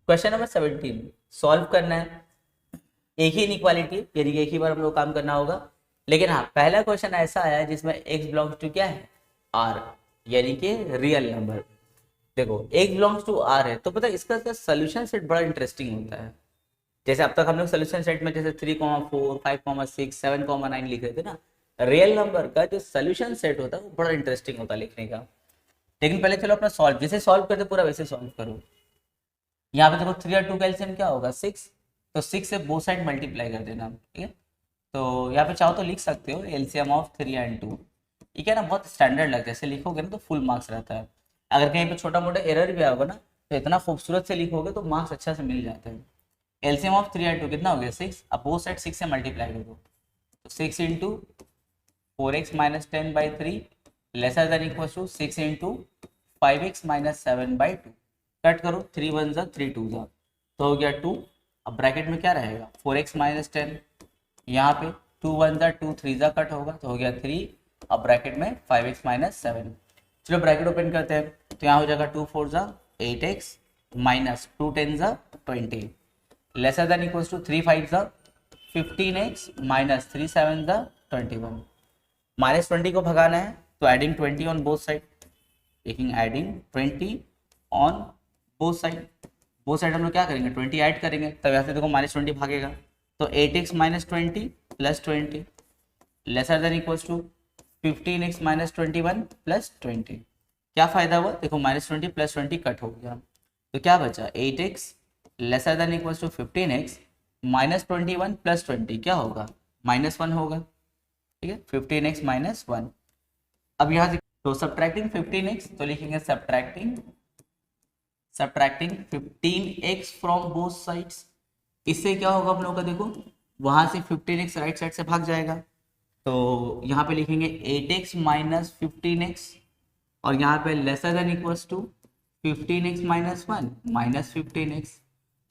Question number 17 solve करना है। एक ही इनइक्वालिटी यानी कि एक ही बार हम लोग काम करना होगा। लेकिन हाँ, पहला क्वेश्चन ऐसा आया है जिसमें x बिलोंग्स टू क्या है, r, यानी कि रियल नंबर। देखो x बिलोंग्स टू r है तो पता है इसका सोल्यूशन सेट बड़ा इंटरेस्टिंग होता है। जैसे अब तक हम लोग सोल्यूशन सेट में जैसे 3,4 5,6 7,9 लिख रहे थे ना, रियल नंबर का जो सोल्यूशन सेट होता है वो बड़ा इंटरेस्टिंग होता है लिखने का। लेकिन पहले चलो अपना सॉल्व, जैसे सॉल्व करते पूरा वैसे सॉल्व करो। यहाँ पे देखो 3 और 2 का एलसीएम क्या होगा 6, तो 6 से बोथ साइड मल्टीप्लाई कर देना, ठीक है। तो यहाँ पे चाहो तो लिख सकते हो एलसीएम ऑफ 3 एंड 2। ये क्या ना बहुत स्टैंडर्ड लगता है, ऐसे लिखोगे ना तो फुल मार्क्स रहता है। अगर कहीं पे छोटा मोटा एरर भी आएगा ना तो इतना खूबसूरत से लिखोगे तो मार्क्स अच्छा से मिल जाते हैं। एलसीएम ऑफ 3 एंड 2 कितना हो गया 6, अब बोथ साइड 6 से मल्टीप्लाई कर दो, तो 6 into 4x minus 10/3 lesser than equal to 6 into 5x minus 7/2। Cut करो, 3 1 जा 3 2 जा, तो हो गया 2। अब ब्रैकेट में क्या रहेगा 4x माइनस 10, यहाँ पे 2 1 जा 2 3 जा कट होगा तो हो गया 3। अब ब्रैकेट में 5x माइनस 7। चलो ब्रैकेट ओपन करते हैं तो यहाँ हो जाएगा 2 4 जा 8x माइनस 2 10 जा 20 लेसर देन इक्वल टू 3 5 जा 15x माइनस 3 7 जा 21। माइनस 20 को भगाना है तो adding 20 on both side, taking adding 20 on both side. Both side हम लोग क्या करेंगे 20 ऐड करेंगे, तब यहाँ से देखो माइनस 20 भागेगा, तो 8x minus 20 plus 20 lesser than equals to 15x minus 21 plus 20। क्या फायदा हुआ देखो माइनस 20 प्लस 20 कट हो गया, तो क्या बचा 8x lesser than equals to 15x minus 21 plus 20 क्या होगा -1 होगा, ठीक है। 15x minus 1। अब यहाँ से तो सब्ट्रैक्टिंग 15x तो लिखेंगे subtracting 15x from both sides. इससे क्या होगा हम लोग का देखो वहां से 15x राइट साइड से भाग जाएगा, तो यहाँ पे लिखेंगे 8x माइनस 15x और यहाँ पे lesser than equals to 15x minus 1 minus 15x,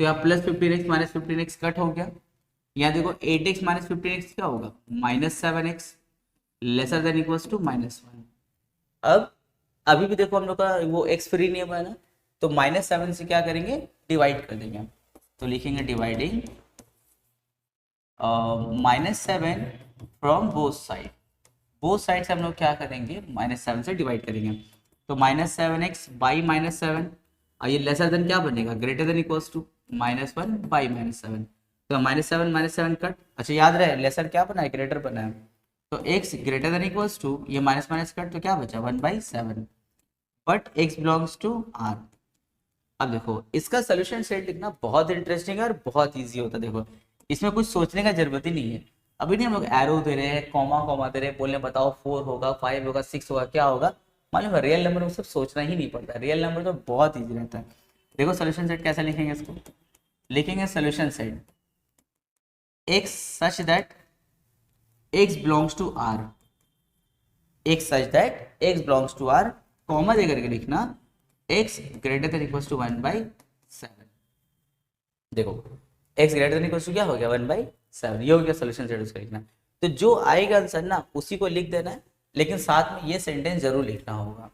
तो यहाँ plus 15x minus 15x cut हो गया। यहाँ देखो 8x माइनस 15x क्या होगा -7x laser than equals to -1। अब अभी भी देखो हम लोग का वो x फ्री नहीं है ना, तो -7 से क्या करेंगे डिवाइड कर देंगे, तो लिखेंगे dividing -7 from both side. Both side से हम लोग क्या करेंगे -7 से डिवाइड करेंगे, तो -7x बाई -7 और ये लेसर देन क्या बनेगा greater than equals to -1 by -7, तो -7 कट। अच्छा याद रहे लेसर क्या बना है ग्रेटर बना है, तो x greater than equals to ये माइनस माइनस कट तो क्या बचा 1/7, but x belongs to r। अब देखो इसका सोल्यूशन सेट लिखना बहुत इंटरेस्टिंग है और बहुत इजी होता है। देखो इसमें कुछ सोचने का जरूरत ही नहीं है। अभी नहीं हम लोग एरो दे रहे हैं कॉमा कॉमा दे रहे हैं, बोलने बताओ 4 होगा 5 होगा 6 होगा क्या होगा, मालूम है रियल नंबर में सब सोचना ही नहीं पड़ता, रियल नंबर तो बहुत ईजी रहता है। देखो सोल्यूशन सेट कैसे लिखेंगे इसको, लिखेंगे solution set x such that x belongs to r, x such that x belongs to r comma दे करके लिखना x greater than equals to 1/7। देखो x greater than equals to क्या हो गया 1/7, ये हो गया सोल्यूशन सेट उसका लिखना। तो जो आएगा आंसर ना उसी को लिख देना है, लेकिन साथ में ये सेंटेंस जरूर लिखना होगा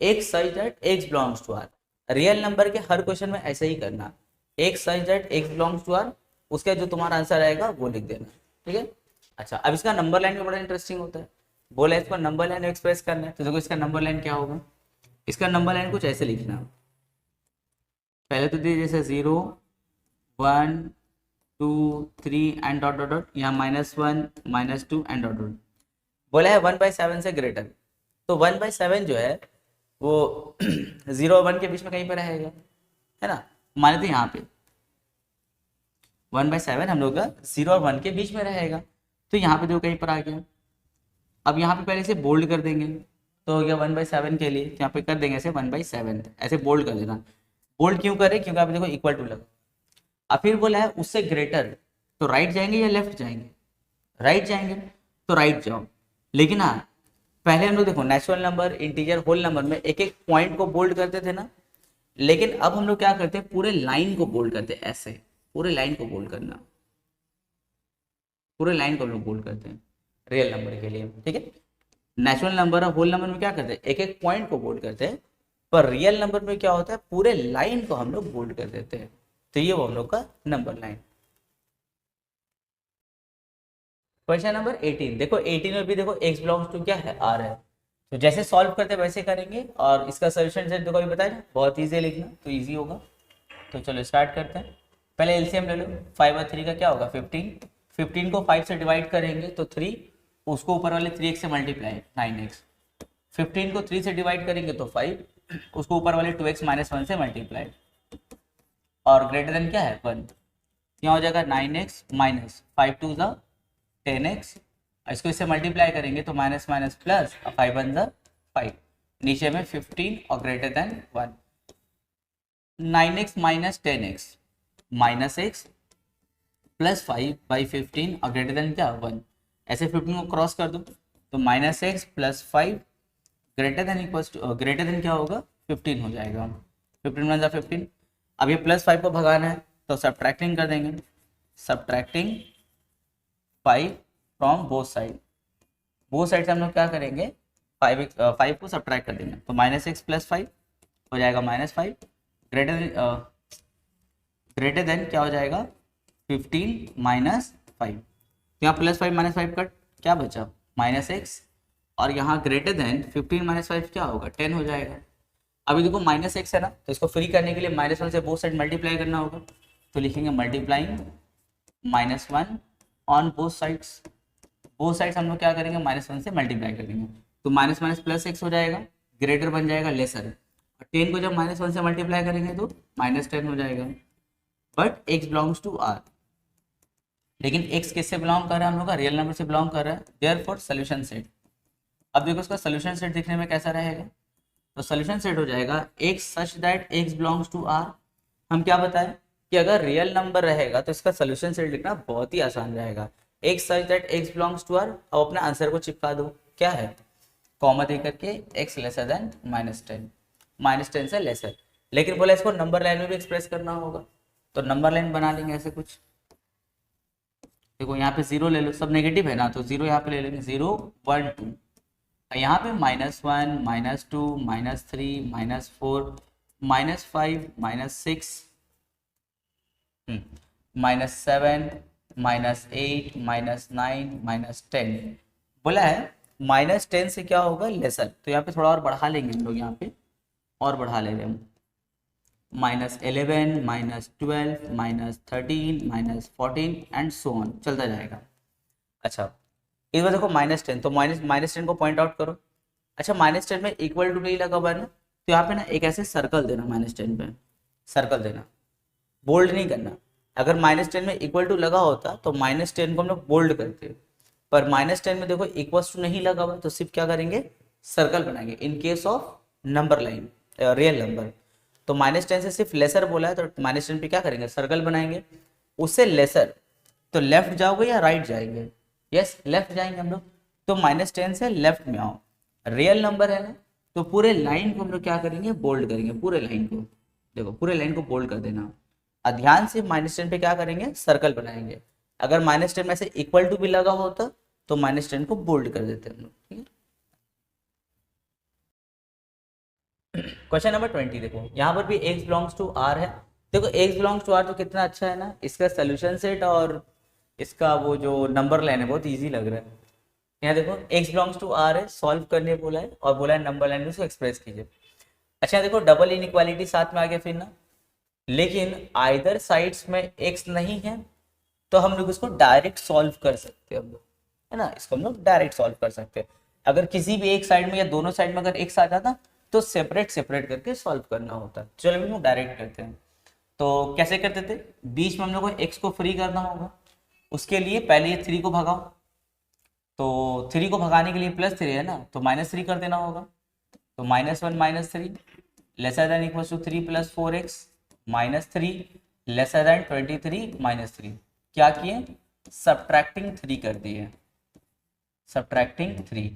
x such that x belongs to r। Real number के हर क्वेश्चन में ऐसे ही करना, x such that x belongs to r, उसका जो तुम्हारा आंसर आएगा वो लिख देना, ठीक है। अच्छा अब इसका नंबर लाइन भी बड़ा इंटरेस्टिंग होता है, बोला इसको नंबर लाइन एक्सप्रेस करना है, तो देखो इसका नंबर लाइन क्या होगा, इसका नंबर लाइन कुछ ऐसे लिखना, पहले तो दीजिए जैसे 0 1 2 3 एंड डॉट डॉट डॉट, यहाँ -1 -2 एंड डॉट डॉट। बोला है 1/7 से ग्रेटर, तो 1/7 जो है वो 0 और 1 के बीच में कहीं पर रहेगा, है ना। माने तो यहाँ पे 1/7 हम लोग का 0 और 1 के बीच में रहेगा, तो यहाँ पे देखो कहीं पर आ गया। अब यहाँ पे पहले से बोल्ड कर देंगे, तो हो गया 1/7 के लिए, तो यहाँ पे कर देंगे ऐसे 1/7 ऐसे बोल्ड कर देना। बोल्ड क्यों करें क्योंकि आप देखो इक्वल टू लगा। अब फिर बोला है उससे ग्रेटर, तो राइट जाएंगे या लेफ्ट जाएंगे, राइट जाएंगे तो राइट जाओ। लेकिन हाँ पहले हम लोग देखो natural number integer whole number में एक एक पॉइंट को बोल्ड करते थे ना, लेकिन अब हम लोग क्या करते हैं पूरे लाइन को बोल्ड करते हैं, ऐसे पूरे लाइन को बोल्ड करना, पूरे लाइन को हम लोग बोल्ड करते हैं रियल नंबर के लिए, ठीक है। नेचुरल नंबर और होल नंबर में क्या करते हैं एक एक पॉइंट को बोल्ड करते हैं, पर रियल नंबर में क्या होता है पूरे लाइन को हम लोग बोल्ड कर देते हैं, तो ये वो हम लोग का नंबर लाइन। क्वेश्चन नंबर 18 देखो, 18 में भी देखो x बिलोंग्स टू क्या है, r है। तो जैसे सॉल्व करते हैं वैसे करेंगे, और इसका सोल्यूशन सेट देखो अभी बताया ना, बहुत ईजी है लिखना, तो ईजी होगा। तो चलो स्टार्ट करते हैं। पहले एलसीएम ले लो, 5 और 3 का क्या होगा 15, 15 को 5 से डिवाइड करेंगे तो 3, उसको ऊपर वाले 3x से मल्टीप्लाई 9x, 15 को 3 से डिवाइड करेंगे तो 5, उसको ऊपर वाले 2x माइनस 1 से मल्टीप्लाई, और ग्रेटर देन क्या है 1, यहाँ हो जाएगा 9x minus 5 to the 10x, इसको इससे मल्टीप्लाई करेंगे तो माइनस माइनस प्लस, 5 1 द 5, नीचे में 15 और greater than 1, 9x minus 10x minus x plus 5 by 15 और ग्रेटर देन क्या 1, ऐसे 15 को क्रॉस कर दो तो minus X plus 5 greater than equals to, greater than क्या होगा 15 हो जाएगा, 15 वन 15। अब ये प्लस 5 को भगाना है तो सब्ट्रैक्टिंग कर देंगे, subtracting 5 from both side, both side से हम लोग क्या करेंगे 5 को सब्ट्रैक्ट कर देंगे तो माइनस एक्स प्लस 5 हो जाएगा माइनस 5, ग्रेटर देन क्या हो जाएगा 15 माइनस 5, यहाँ प्लस 5 माइनस 5 कट क्या बचा माइनस एक्स, और यहाँ ग्रेटर देन 15 माइनस 5 क्या होगा 10 हो जाएगा। अभी देखो माइनस एक्स है ना, तो इसको फ्री करने के लिए माइनस 1 से बोथ साइड मल्टीप्लाई करना होगा, तो लिखेंगे multiplying minus 1 on both sides, both sides हम लोग क्या करेंगे माइनस 1 से मल्टीप्लाई करेंगे तो माइनस माइनस प्लस एक्स हो जाएगा, ग्रेटर बन जाएगा लेसर, और 10 को जब माइनस 1 से मल्टीप्लाई करेंगे तो माइनस 10 हो जाएगा। But x belongs to r, लेकिन x किससे बिलोंग कर रहा है हम लोग का रियल नंबर से बिलोंग कर रहा है, देयरफॉर सॉल्यूशन सेट। अब देखो इसका सॉल्यूशन सेट दिखने में कैसा रहेगा, तो सॉल्यूशन सेट हो जाएगा x such that x belongs to r। हम क्या बताएं कि अगर रियल नंबर रहेगा तो इसका सॉल्यूशन सेट लिखना बहुत ही आसान रहेगा, x such that x belongs to r। अब अपने आंसर को चिपका दो, क्या है कॉमा दे करके x लेसर देन माइनस 10 से लेसर, लेकिन बोला इसको नंबर लाइन में भी एक्सप्रेस करना होगा, तो नंबर लाइन बना लेंगे ऐसे कुछ। देखो यहाँ पे 0 ले लो, सब नेगेटिव है ना, तो 0 यहाँ पे ले लेंगे 0 1 2, यहाँ पे -1 -2 -3 -4 -5 -6 -7 -8 -9 -10, बोला है -10 से क्या होगा लेसर, तो यहाँ पे थोड़ा और बढ़ा लेंगे हम लोग, यहाँ पे और बढ़ा ले रहे हम -11 -12 -13 -14 एंड सो ऑन चलता जाएगा। अच्छा इस बार देखो -10, तो -10 को पॉइंट आउट करो। अच्छा -10 में इक्वल टू नहीं लगा हुआ है ना, तो यहाँ पे ना एक ऐसे सर्कल देना, -10 पे सर्कल देना, बोल्ड नहीं करना। अगर -10 में इक्वल टू लगा होता तो -10 को हम लोग बोल्ड करते, पर -10 में देखो इक्वल्स टू नहीं लगा हुआ तो सिर्फ क्या करेंगे सर्कल बनाएंगे in case of number line real number. तो -10 से सिर्फ लेसर बोला है तो -10 पे क्या करेंगे सर्कल बनाएंगे, उससे लेसर तो लेफ्ट जाओगे या राइट जाएंगे, यस लेफ्ट जाएंगे हम लोग, तो -10 से लेफ्ट में आओ, रियल नंबर है ना, तो पूरे लाइन को हम लोग क्या करेंगे बोल्ड करेंगे, पूरे लाइन को देखो पूरे लाइन को बोल्ड कर देना, और ध्यान से -10 पे क्या करेंगे सर्कल बनाएंगे। अगर -10 में से इक्वल टू भी लगा होता तो -10 को बोल्ड कर देते हम लोग, ठीक है। क्वेश्चन नंबर 20 देखो, यहाँ पर भी x बिलोंग्स टू r है। देखो x बिलोंग्स टू r तो कितना अच्छा है ना, इसका सोल्यूशन सेट और इसका वो जो नंबर लाइन है बहुत इजी लग रहा है। यहाँ देखो x बिलोंग्स टू r है, सॉल्व करने बोला है और बोला है नंबर लाइन में उसको एक्सप्रेस कीजिए। अच्छा देखो डबल इनइक्वालिटी साथ में आ गया फिर ना, लेकिन आइदर साइड्स में x नहीं है तो हम लोग इसको डायरेक्ट सॉल्व कर सकते हैं हम लोग, है ना, इसको हम लोग डायरेक्ट सॉल्व कर सकते हैं। अगर किसी भी एक साइड में या दोनों साइड में अगर x आ जाता तो सेपरेट करके सॉल्व करना होता। चलो हम लोग डायरेक्ट करते हैं, तो कैसे करते थे, बीच में हम लोग को x को फ्री करना होगा, उसके लिए पहले ये 3 को भगाओ, तो 3 को भगाने के लिए +3 है ना, तो -3 कर देना होगा, तो -1 -3 lesser than equal to 3 + 4x -3 lesser than 23 -3, क्या किए सब्ट्रैक्टिंग 3 कर दिए, सब्ट्रैक्टिंग 3।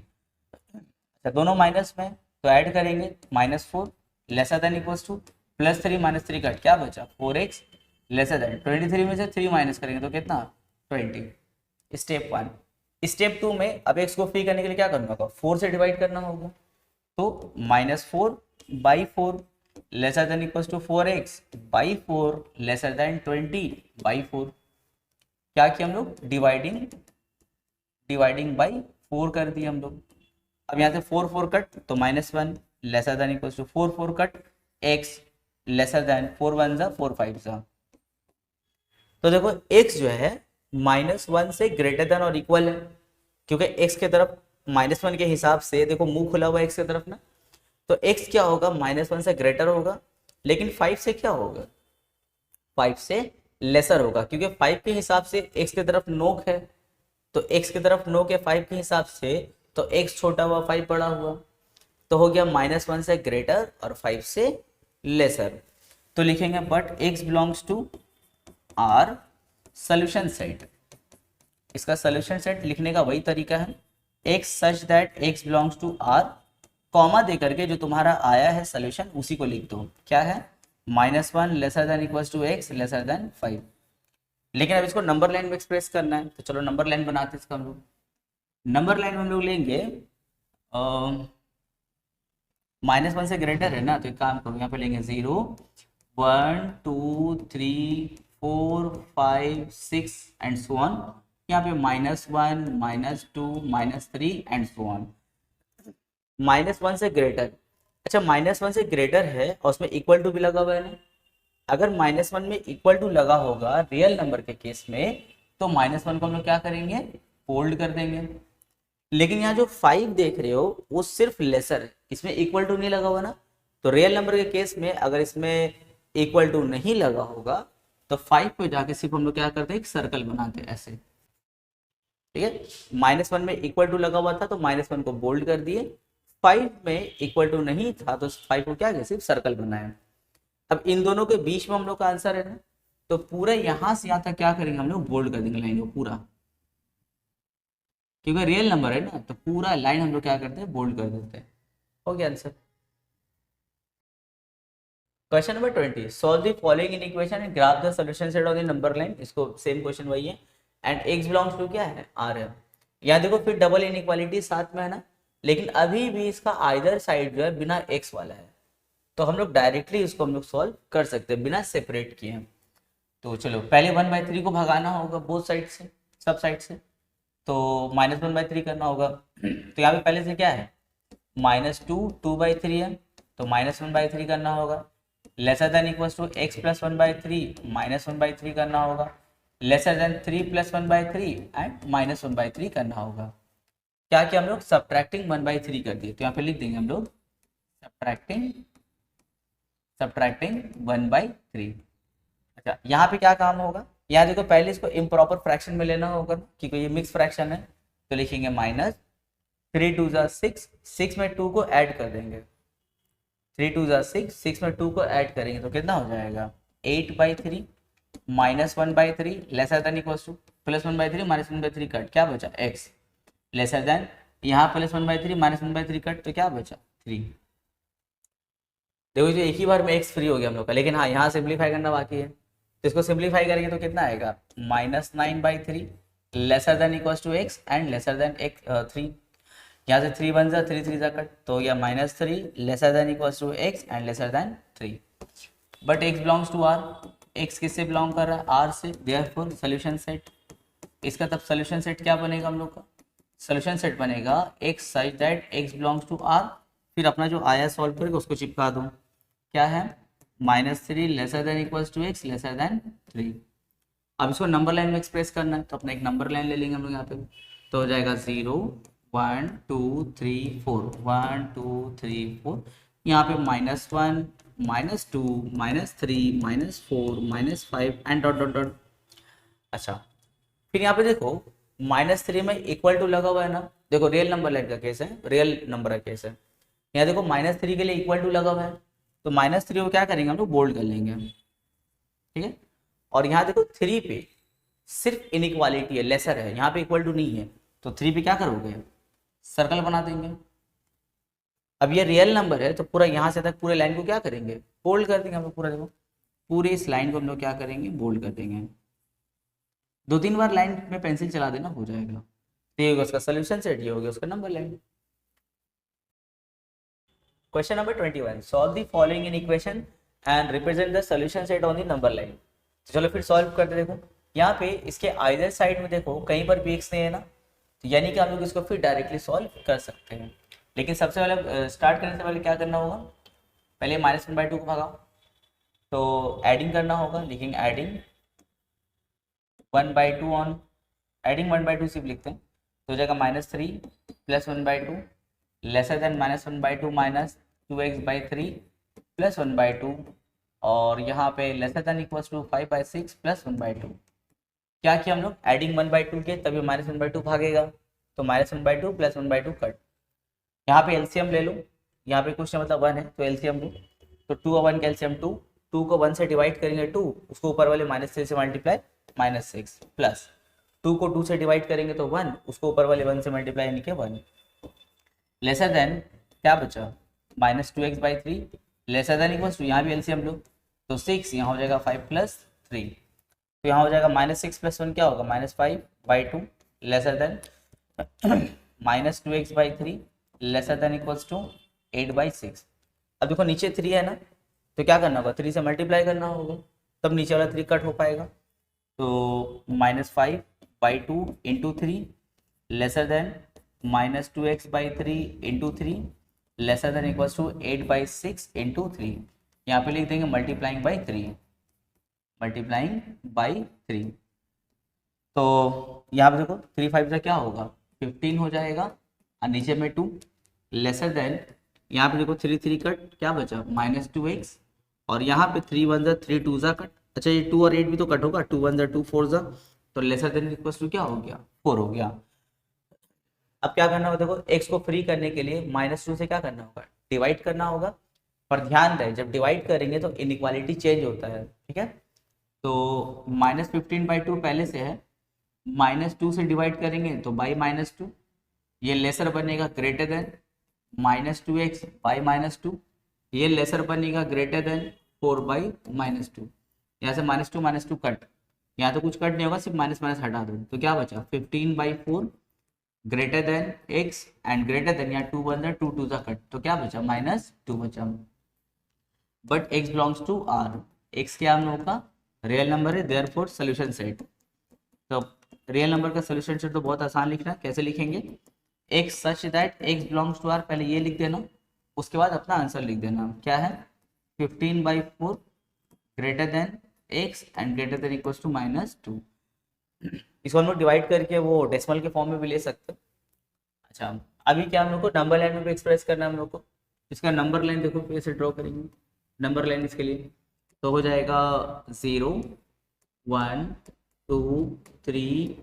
अच्छा दोनों माइनस में तो ऐड करेंगे -4 लेसर देन इक्वल टू +3 -3 का क्या बचा 4x लेसर देन 23 में से 3 माइनस करेंगे तो कितना 20। स्टेप 1। स्टेप 2 में अब x को फ्री करने के लिए क्या करना होगा 4 से डिवाइड करना होगा, तो -4/4 lesser than equal to 4x by 4 lesser than 20 by 4। क्या किया हम लोग, डिवाइडिंग बाई 4 कर दिए हम लोग। अब यहाँ से 4 कट तो -1 lesser than equal to 4 cut x lesser than 4 1 जा 4 5 जा। तो देखो x जो है -1 से ग्रेटर देन और इक्वल है, क्योंकि x के तरफ -1 के हिसाब से देखो मुंह खुला हुआ x की तरफ ना, तो x क्या होगा, -1 से ग्रेटर होगा, लेकिन 5 से क्या होगा, 5 से लेसर होगा, क्योंकि 5 के हिसाब से x की तरफ नोक है, तो x की तरफ नोक है 5 के हिसाब से, तो x छोटा हुआ 5 बड़ा हुआ, तो हो गया -1 से ग्रेटर और 5 से लेसर। तो लिखेंगे but x belongs to R solution set. इसका सोल्यूशन सेट लिखने का वही तरीका है, x such that x belongs to R, comma दे करके जो तुम्हारा आया है सोल्यूशन उसी को लिख दो। क्या है, -1 lesser than equals to x lesser than 5। लेकिन अब इसको नंबर लाइन में एक्सप्रेस करना है, तो चलो नंबर लाइन बनाते हैं इसका हम लोग। नंबर लाइन में हम लोग लेंगे -1 से ग्रेटर है ना, तो एक काम करो, यहाँ पे लेंगे 0 1 2 3 4 5 6 एंड सो ऑन। यहाँ पे -1 -2 -3 एंड सो ऑन। -1 से ग्रेटर, अच्छा -1 से ग्रेटर है और उसमें इक्वल टू भी लगा हुआ है ना, अगर -1 में इक्वल टू लगा होगा रियल नंबर के केस में, तो -1 को हम लोग क्या करेंगे, फोल्ड कर देंगे। लेकिन यहाँ जो 5 देख रहे हो वो सिर्फ लेसर है, इसमें इक्वल टू नहीं लगा हुआ ना, तो रियल नंबर के केस में अगर इसमें इक्वल टू नहीं लगा होगा तो 5 पे जाके सिर्फ हम लोग क्या करते हैं, एक सर्कल बनाते हैं ऐसे, ठीक है। -1 में इक्वल टू लगा हुआ था तो -1 को बोल्ड कर दिए, 5 में इक्वल टू नहीं था तो 5 को क्या किया, सिर्फ सर्कल बनाया। अब इन दोनों के बीच में हम लोग का आंसर है ना, तो पूरा यहां से यहां तक क्या करेंगे हम लोग, बोल्ड कर देंगे लाइन को पूरा, क्योंकि रियल नंबर है ना, तो पूरा लाइन हम लोग क्या करते हैं, बोल्ड कर देते हैं। हो गया answer. Question number 20, solve the following in equation and graph the solution set of the number line. इसको सेम क्वेश्चन वही है, एंड x बिलोंग्स टू क्या है, r है। यहाँ देखो फिर डबल इनइक्वालिटी साथ में है ना, लेकिन अभी भी इसका आइदर साइड जो है बिना x वाला है, तो हम लोग डायरेक्टली इसको हम लोग सॉल्व कर सकते हैं बिना सेपरेट किए। तो चलो पहले 1/3 को भगाना होगा बोथ साइड से, सब साइड से, तो -1/3 करना होगा। तो यहाँ पे पहले से क्या है, -2 2/3 है, तो -1/3 करना होगा। Lesser than equals to x plus 1/3 -1/3 करना होगा। लेसर देन 3 प्लस 1/3 एंड -1/3 करना होगा। क्या किया हम लोग, सब्ट्रैक्टिंग 1/3 कर दिए, तो यहाँ पे लिख देंगे हम लोग सब्ट्रैक्टिंग 1/3। अच्छा यहाँ पे क्या काम होगा, यहाँ देखो पहले इसको इम्प्रॉपर फ्रैक्शन में लेना होगा क्योंकि ये मिक्स फ्रैक्शन है, तो लिखेंगे -3 2 6, 6 में 2 को ऐड कर देंगे, 3 2 6, 6 में 2 को ऐड करेंगे तो कितना हो जाएगा, 8/3 -1/3 lesser than equals to +1/3 -1/3 cut, क्या बचा x लेसर देन, यहाँ +1/3 -1/3 कट, तो क्या बचा 3। देखो जो एक ही बार में x फ्री हो गया हम लोग का, लेकिन हाँ यहाँ सिंप्लीफाई करना बाकी है, तो इसको सिंप्लीफाई करेंगे तो कितना आएगा, -9/3 lesser than equals to x and lesser than 3। यहाँ से 3 1 जा 3 3 जा कट, तो यह -3 lesser than equals to x and lesser than 3। But x belongs to r, x किससे बिलोंग कर रहा है, r से, देयरफॉर सॉल्यूशन सेट। इसका तब सॉल्यूशन सेट क्या बनेगा हम लोग का, सॉल्यूशन सेट बनेगा x such that x belongs to r, फिर अपना जो आया सॉल्व करके उसको चिपका दो, क्या है -3 lesser than equals to x lesser than 3। अब इसको नंबर लाइन में एक्सप्रेस करना है, तो अपना एक नंबर लाइन ले लेंगे हम लोग यहाँ पे, तो हो जाएगा 0 1 2 3 4 1 2 3 4, यहाँ पे -1 -2 -3 -4 -5 एंड डॉट डॉट डॉट। अच्छा फिर यहाँ पे देखो -3 में इक्वल टू लगा हुआ है ना, देखो रियल नंबर लाइन का केस है, रियल नंबर का केस है, यहाँ देखो -3 के लिए इक्वल टू लगा हुआ है, तो -3 को क्या करेंगे हम लोग, बोल्ड कर लेंगे, ठीक है। और यहाँ देखो 3 पे सिर्फ इनइक्वालिटी है, लेसर है, यहाँ पे इक्वल टू नहीं है, तो 3 पे क्या करोगे, सर्कल बना देंगे। अब ये रियल नंबर है तो पूरा यहाँ से तक पूरे लाइन को क्या करेंगे, बोल्ड कर देंगे हम लोग पूरा, देखो पूरी इस लाइन को हम लोग क्या करेंगे, बोल्ड कर देंगे। 2-3 बार लाइन में पेंसिल चला देना, हो जाएगा। तो ये होगा उसका सोल्यूशन सेट, ये हो गया उसका number line. Question number 21, solve the following in equation and represent the solution set on the number line. तो चलो फिर सॉल्व करते। देखो यहाँ पे इसके आइदर साइड में देखो कहीं पर भी एक्स नहीं है ना, तो यानी कि हम लोग इसको फिर डायरेक्टली सॉल्व कर सकते हैं। लेकिन सबसे पहले स्टार्ट करने से पहले क्या करना होगा, पहले -1/2 को भगाओ, तो एडिंग करना होगा। लेकिन एडिंग 1/2 ऑन एडिंग 1/2 सिर्फ लिखते हैं, तो हो जाएगा -3 + 1/2 लेसर देन -1/2 माइनस 2x/3 + 1/2 और यहाँ पे लेसर देन इक्वल्स टू 5/6 + 1/2। क्या किया हम लोग, एडिंग 1/2 के, तभी -1/2 भागेगा, तो -1/2 + 1/2 कट। यहाँ पे एलसीएम ले लो, यहाँ पे क्वेश्चन मतलब 1 है तो एलसीएम लो, तो 2 और 1 का एलसीएम 2, 2 को 1 से डिवाइड करेंगे 2, उसको ऊपर वाले -3 से मल्टीप्लाई -6 प्लस 2 को 2 से डिवाइड करेंगे तो 1, उसको ऊपर वाले 1 से मल्टीप्लाई यानी कि 1 लेसर देन क्या बचा -2x/3 lesser than equals to, यहाँ भी एलसीएम लो तो 6, यहाँ हो जाएगा 5 + 3, तो यहाँ हो जाएगा -6 + 1 क्या होगा -5/2 lesser than -2x/3 lesser than equals to 8/6। अब देखो नीचे 3 है ना, तो क्या करना होगा, 3 से मल्टीप्लाई करना होगा, तब नीचे वाला 3 कट हो पाएगा, तो -5/2 × 3 lesser than -2x/3 × 3 lesser than equals to 8/6 × 3। यहाँ पे लिख देंगे मल्टीप्लाइंग बाई 3, तो यहाँ पे देखो 3 5 से क्या होगा 15 हो जाएगा और नीचे में 2 लेसर देन यहाँ पे देखो 3 3 कट, क्या बचा -2x और यहाँ पे 3 1 जा 3 2 जा कट। अच्छा ये 2 और 8 भी तो कट होगा, 2 1 जा 2 4 जा, तो लेसर देन इक्वल्स टू क्या हो गया 4 हो गया। अब क्या करना होगा, देखो x को फ्री करने के लिए -2 से क्या करना होगा, डिवाइड करना होगा। पर ध्यान रहे जब डिवाइड करेंगे तो इनइक्वालिटी चेंज होता है, ठीक है। तो -15/2 पहले से है, -2 से डिवाइड करेंगे तो बाई -2, ये लेसर बनेगा ग्रेटर देन -2x बाई -2, ये लेसर बनेगा ग्रेटर देन 4/-2। यहाँ से -2 कट, यहाँ तो कुछ कट नहीं होगा, सिर्फ माइनस माइनस हटा दो, तो क्या बचा 15/4 greater than x and greater then, यहाँ 2 1 2 2 कट, तो क्या बचा -2 बचा। But x belongs to R, x क्या हम लोगों का रियल नंबर है, देयरफॉर सॉल्यूशन सेट। तो रियल नंबर का सॉल्यूशन सेट तो बहुत आसान लिखना, कैसे लिखेंगे, x such that x belongs to R, पहले ये लिख देना, उसके बाद अपना आंसर लिख देना, क्या है 15/4 greater than x and greater than equals to -2। इसको हम लोग डिवाइड करके वो डेसिमल के फॉर्म में भी ले सकते हैं। अच्छा अभी क्या हम लोग को नंबर लाइन में भी एक्सप्रेस करना है हम लोग को, इसका नंबर लाइन देखो कैसे ड्रॉ करेंगे। नंबर लाइन इसके लिए तो हो जाएगा 0 1 2 3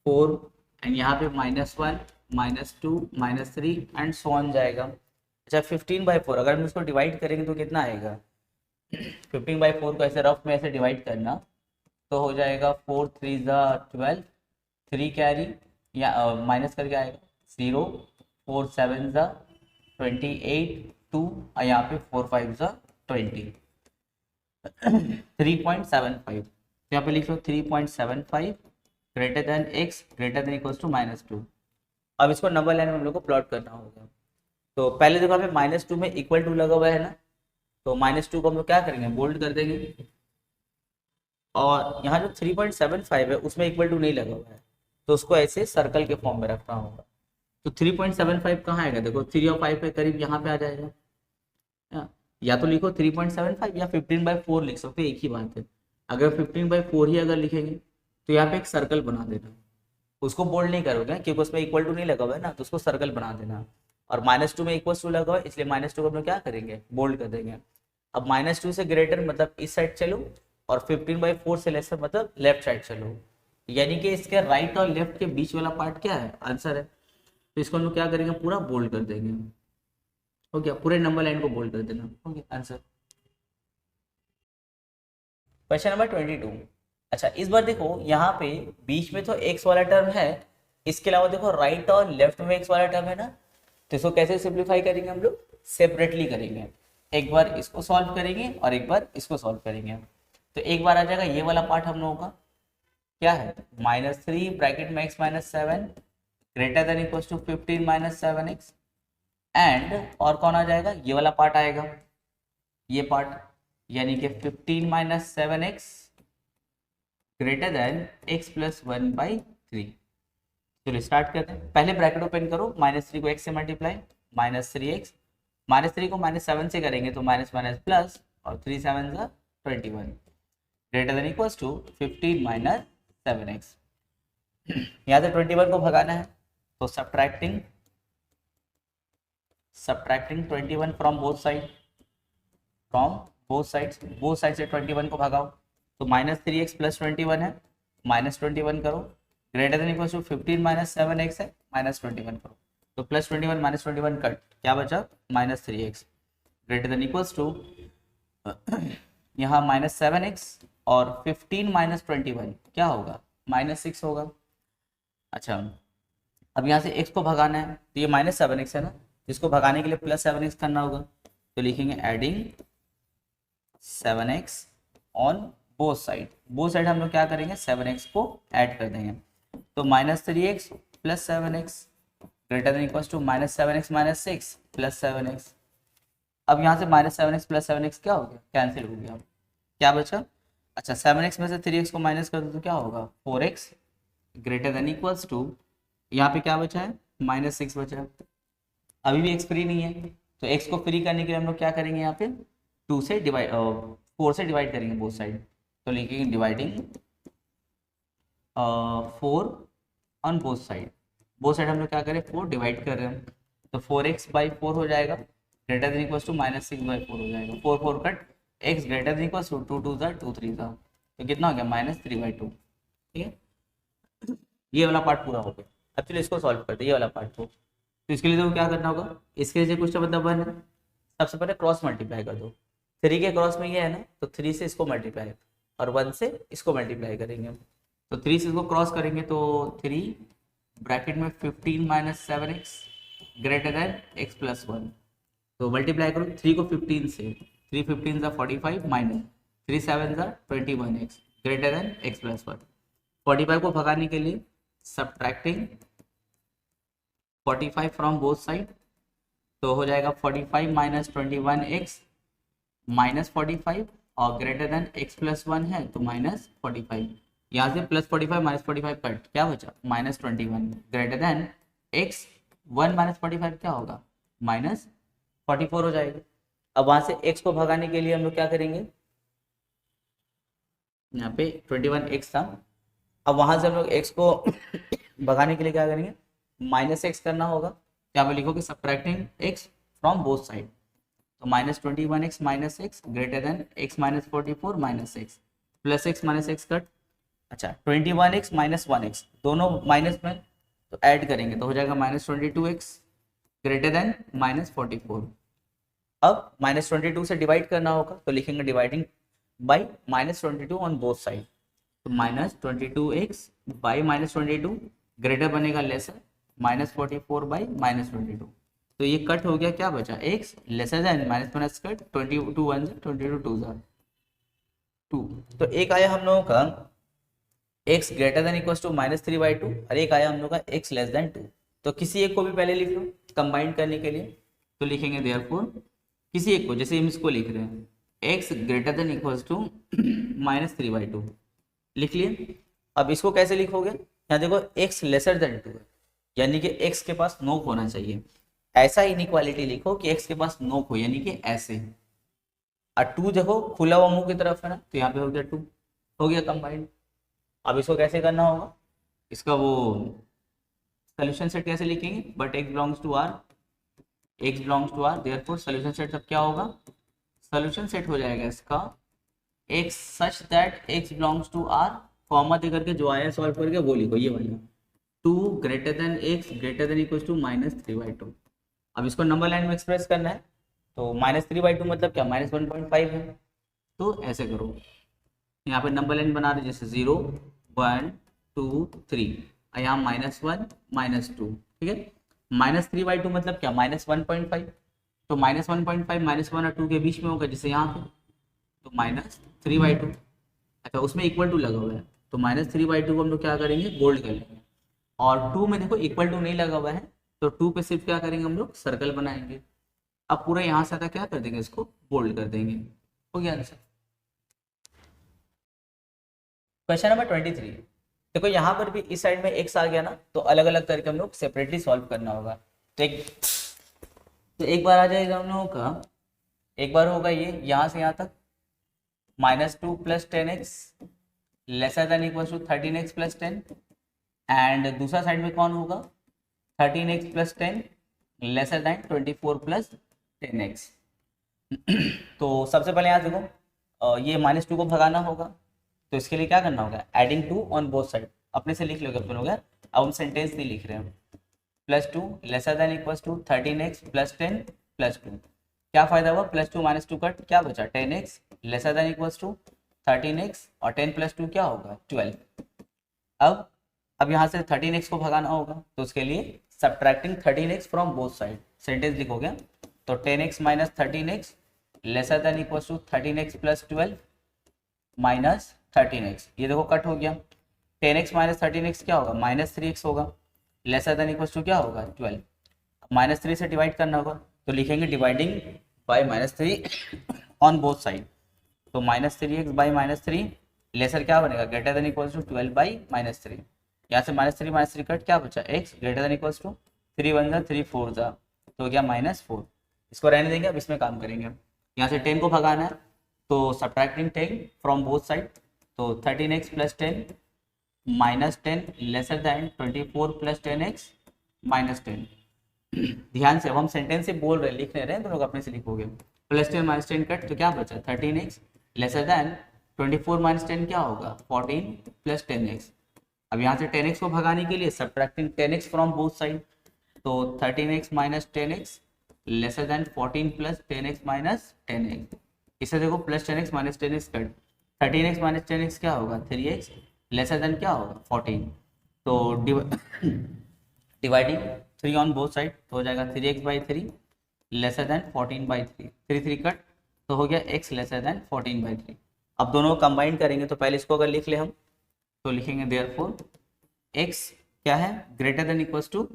4 एंड यहाँ पे -1 -2 -3 एंड सो ऑन जाएगा। अच्छा 15/4 अगर हम इसको डिवाइड करेंगे तो कितना आएगा, 15/4 को ऐसे रफ में ऐसे डिवाइड करना तो हो जाएगा 4 3 12, 3 कैरी या माइनस करके आएगा 0 4 7 28 2 और यहाँ पे 4 5 20 3.75, तो यहाँ पे लिख लो 3.75 greater than x greater than equals to -2। अब इसको नंबर लाइन में हम लोग को प्लॉट करना होगा। तो पहले देखो हमें -2 में इक्वल टू लगा हुआ है ना, तो -2 को हम लोग क्या करेंगे बोल्ड कर देंगे, और यहाँ जो 3.75 है उसमें इक्वल टू नहीं लगा हुआ है, तो उसको ऐसे सर्कल के फॉर्म में रखना होगा। तो 3.75 कहाँ आएगा, देखो 3 और 5 के करीब यहाँ पे आ जाएगा, या तो लिखो 3.75 या 15/4 लिख सकते हो, एक ही बात है। अगर 15/4 ही अगर लिखेंगे तो यहाँ पे एक सर्कल बना देना, उसको बोल्ड नहीं करोगे क्योंकि उसमें इक्वल टू नहीं लगा हुआ है ना, तो उसको सर्कल बना देना। और -2 में इक्वल टू लगा हुआ है इसलिए -2 को हम लोग क्या करेंगे बोल्ड कर देंगे। अब -2 से ग्रेटर मतलब इस साइड चलो, और 15/4 से लेसर मतलब लेफ्ट साइड चलो, यानी कि इसके राइट और लेफ्ट के बीच वाला पार्ट क्या है आंसर है। तो इसको हम लोग क्या करेंगे पूरा बोल्ड कर देंगे, हो गया, पूरे नंबर लाइन को बोल्ड कर देना, हो गया आंसर। Question number 22। अच्छा इस बार देखो यहाँ पे बीच में तो x वाला टर्म है, इसके अलावा देखो राइट और लेफ्ट में x वाला टर्म है ना, तो इसको कैसे सिंप्लीफाई करेंगे हम लोग, सेपरेटली करेंगे। एक बार इसको सॉल्व करेंगे और एक बार इसको सॉल्व करेंगे। तो एक बार आ जाएगा ये वाला पार्ट हम लोगों का क्या है -3 ब्रैकेट में x -7 greater than equals to 15 -7x and और कौन आ जाएगा, ये वाला पार्ट आएगा, ये पार्ट, यानी कि 15 minus 7x greater than x plus 1/3। चलो स्टार्ट करते हैं। पहले ब्रैकेट ओपन करो, -3 को x से मल्टीप्लाई, -3x, -3 को -7 से करेंगे तो माइनस माइनस प्लस, और 3 7 सा 21 greater than equals to 15 minus 7x। यहाँ से 21 को भगाना है, तो subtracting 21 from both side, both side से 21 को भगाओ, तो -3x प्लस 21 है, -21 करो, greater than equal to 15 minus 7x है, -21 करो, तो +21 -21 कट, क्या बचा, -3x greater than equals to यहाँ -7x और 15 माइनस 21 क्या होगा, -6 होगा। अच्छा, अब यहाँ से x को भगाना है, तो ये -7x है ना, जिसको भगाने के लिए +7x करना होगा, तो लिखेंगे adding 7x on both side हम लोग क्या करेंगे, 7x को ऐड कर देंगे, तो -3x plus 7x greater than equals to -7x minus 6 plus 7x। अब यहाँ से -7x प्लस 7x क्या हो गया, कैंसिल हो गया, क्या बचा, अच्छा 7x में से 3x को माइनस कर दो तो क्या होगा, 4x greater than equals to, यहाँ पे क्या बचा है, -6 बचा है। अभी भी x फ्री नहीं है, तो x को फ्री करने के लिए हम लोग क्या करेंगे, यहाँ पे 4 से डिवाइड करेंगे बोथ साइड, तो लिखेंगे डिवाइडिंग 4 ऑन बोथ साइड हम लोग क्या करें, 4 डिवाइड कर रहे हैं, तो 4x/4 हो जाएगा, ग्रेटर देन इक्वल्स टू -6/4 हो जाएगा, 4 4 cut, x greater than equals to 2 2 2 3 था, तो कितना हो गया, -3/2। ठीक है, ये वाला पार्ट पूरा हो गया। अब चलिए इसको सॉल्व करते हैं, ये वाला पार्ट तो इसके लिए तो क्या करना होगा, इसके लिए कुछ मतलब 1 है, सबसे पहले क्रॉस मल्टीप्लाई कर दो, 3 के क्रॉस में ये है ना, तो 3 से इसको मल्टीप्लाई और 1 से इसको मल्टीप्लाई करेंगे, तो 3 से इसको क्रॉस करेंगे तो 3 ब्रैकेट में 15 minus 7x greater than x plus 1, तो मल्टीप्लाई करो 3 को 15 से, 3 15 सा 45 माइनस 3 7 सा 21x greater than x plus 1। 45 को भगाने के लिए सब्ट्रैक्टिंग 45 फ्रॉम बोथ साइड, तो हो जाएगा 45 माइनस 21x माइनस 45 और ग्रेटर देन x प्लस 1 है तो -45, यहाँ से +45 -45 कट, क्या बचा, -21 ग्रेटर देन x 1 माइनस 45 क्या होगा, -44 हो जाएगा। अब वहां से x को भगाने के लिए हम लोग क्या करेंगे, यहाँ पे 21x था, अब वहां से हम लोग x को भगाने के लिए क्या करेंगे, -x करना होगा, क्या पे लिखोगे subtracting x from both side, तो -21x minus x greater than x minus 44 minus x plus x minus x cut, अच्छा 21x माइनस 1x दोनों माइनस में, तो ऐड करेंगे तो हो जाएगा -22x ग्रेटर देन -44। अब -22 से डिवाइड करना होगा, तो लिखेंगे dividing by -22 on both side, तो -22x बाई -22 ग्रेटर बनेगा लेसर -44 बाई -22, तो ये कट हो गया, क्या बचा, x lesser then minus cut 22 1 22 2 2, तो एक आया हम लोगों का x greater than equals to -3/2 और एक आया हम लोग का x लेस देन 2, तो किसी एक को भी पहले लिख लो कंबाइन करने के लिए, तो लिखेंगे देयरफॉर किसी एक को, जैसे हम इसको लिख रहे हैं x greater than equals to -3/2 लिख लिए। अब इसको कैसे लिखोगे, यहाँ देखो x लेसर देन 2 है, यानी कि x के पास नोक होना चाहिए, ऐसा इनइक्वालिटी लिखो कि x के पास नोक हो, यानी कि ऐसे, और 2 देखो खुला हुआ मुंह की तरफ है ना, तो यहाँ पे हो गया 2, हो गया कंबाइंड। अब इसको कैसे करना होगा, इसका वो सोल्यूशन सेट कैसे लिखेंगे, but x belongs to r therefore solution set सब क्या होगा, सोल्यूशन सेट हो जाएगा इसका x such that x belongs to r comma दे करके जो आया सॉल्व करके वो लिखो, ये वाला 2 greater than x greater than equals to -3/2। अब इसको नंबर लाइन में एक्सप्रेस करना है, तो -3/2 मतलब क्या, -1.5 है, तो ऐसे करो, यहाँ पे नंबर लाइन बना रहे जैसे 0 1 2 3, यहाँ -1 -2, ठीक है, -3/2 मतलब क्या, -1.5, तो -1.5 -1 और 2 के बीच में होगा, जैसे यहाँ पे, तो -3/2, अच्छा उसमें इक्वल टू लगा हुआ है, तो -3/2 को हम लोग क्या करेंगे, बोल्ड कर लेंगे, और 2 में देखो इक्वल टू नहीं लगा हुआ है, तो 2 पे सिर्फ क्या करेंगे हम लोग, सर्कल बनाएंगे। अब पूरा यहाँ से आता क्या कर देंगे, इसको बोल्ड कर देंगे। हो गया आंसर। Question number 23। देखो यहाँ पर भी इस साइड में एक्स आ गया ना, तो अलग अलग करके हम लोग सेपरेटली सॉल्व करना होगा। तो एक बार आ जाएगा हम लोगों का, एक बार होगा ये यहाँ से यहाँ तक -2 + 10x lesser than equal to 13x + 10, and दूसरा साइड में कौन होगा, 13x + 10 लेसर देन 24 + 10x। तो सबसे पहले यहाँ देखो, ये -2 को भगाना होगा, तो इसके लिए क्या करना होगा, एडिंग 2 ऑन बोथ साइड। अपने से लिख लोगे अपने, अब हम सेंटेंस नहीं लिख रहे हैं। +2 lesser than equal to 13x + 10 + 2। क्या फायदा हुआ, +2 -2 कट, क्या बचा 10x lesser than equal to 13x, और 10 + 2 क्या होगा 12। अब यहाँ से 13x को भगाना होगा, तो उसके लिए subtracting 13x from both side, sentence लिखोगे तो 10x - 13x lesser than equal to 13x + 12 minus 13x। ये देखो कट हो गया, 10x - 13x क्या होगा, -3x होगा, लेसर देन इक्वल टू क्या होगा 12। -3 से डिवाइड करना होगा, तो लिखेंगे dividing by -3 on both side. तो -3x बाई -3 लेसर क्या बनेगा, greater than equal to 12 by -3। यहाँ से -3 कट, क्या बचा x greater than equal to 3 1 जा 3 4 जा, तो क्या -4। इसको रहने देंगे, अब इसमें काम करेंगे। यहाँ से 10 को भगाना है, तो सब्ट्रैक्टिंग 10 फ्रॉम बोथ साइड, तो 13x + 10 -10 लेसर दैन 24 + 10x -10। ध्यान से, अब हम सेंटेंस से बोल रहे हैं, लिख नहीं रहे हैं, तो लोग अपने से लिखोगे। +10 - 10 कट, तो क्या बचा 13x लेसर दैन 24 - 10 क्या होगा 14 + 10x। अब यहाँ से 10x को भगाने के लिए subtracting 10x from both side, तो 13x - 10x lesser than 14 + 10x - 10x। इसे देखो +10x - 10x cut, 13x - 10x क्या होगा 3x लेसर देन क्या होगा 14। तो डिवाइडिंग 3 ऑन बोथ साइड, तो हो जाएगा 3x/3 लेसर देन 14/3, 3 3 कट, तो हो गया x लेसर देन 14/3। अब दोनों को कंबाइन करेंगे, तो पहले इसको अगर लिख ले हम, तो लिखेंगे देयरफॉर x क्या है ग्रेटर देन इक्वल टू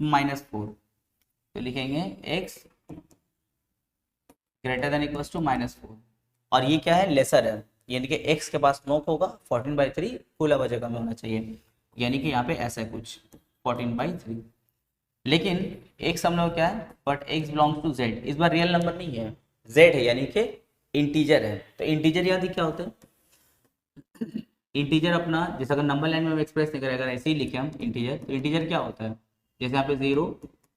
-4, तो लिखेंगे x greater than equal to -4, और ये क्या है लेसर है, यानी कि x के पास नोक होगा 14/3 खुला जगह में होना चाहिए, यानी कि यहाँ पे ऐसा है कुछ 14/3। लेकिन x हम लोग क्या है, but x belongs to z, इस बार रियल नंबर नहीं है, z है यानी कि इंटीजर है। तो इंटीजर याद क्या होता है, इंटीजर अपना जैसे अगर नंबर लाइन में हम एक्सप्रेस नहीं करें, अगर ऐसे ही लिखे हम इंटीजर, तो इंटीजर क्या होता है, जैसे यहाँ पे 0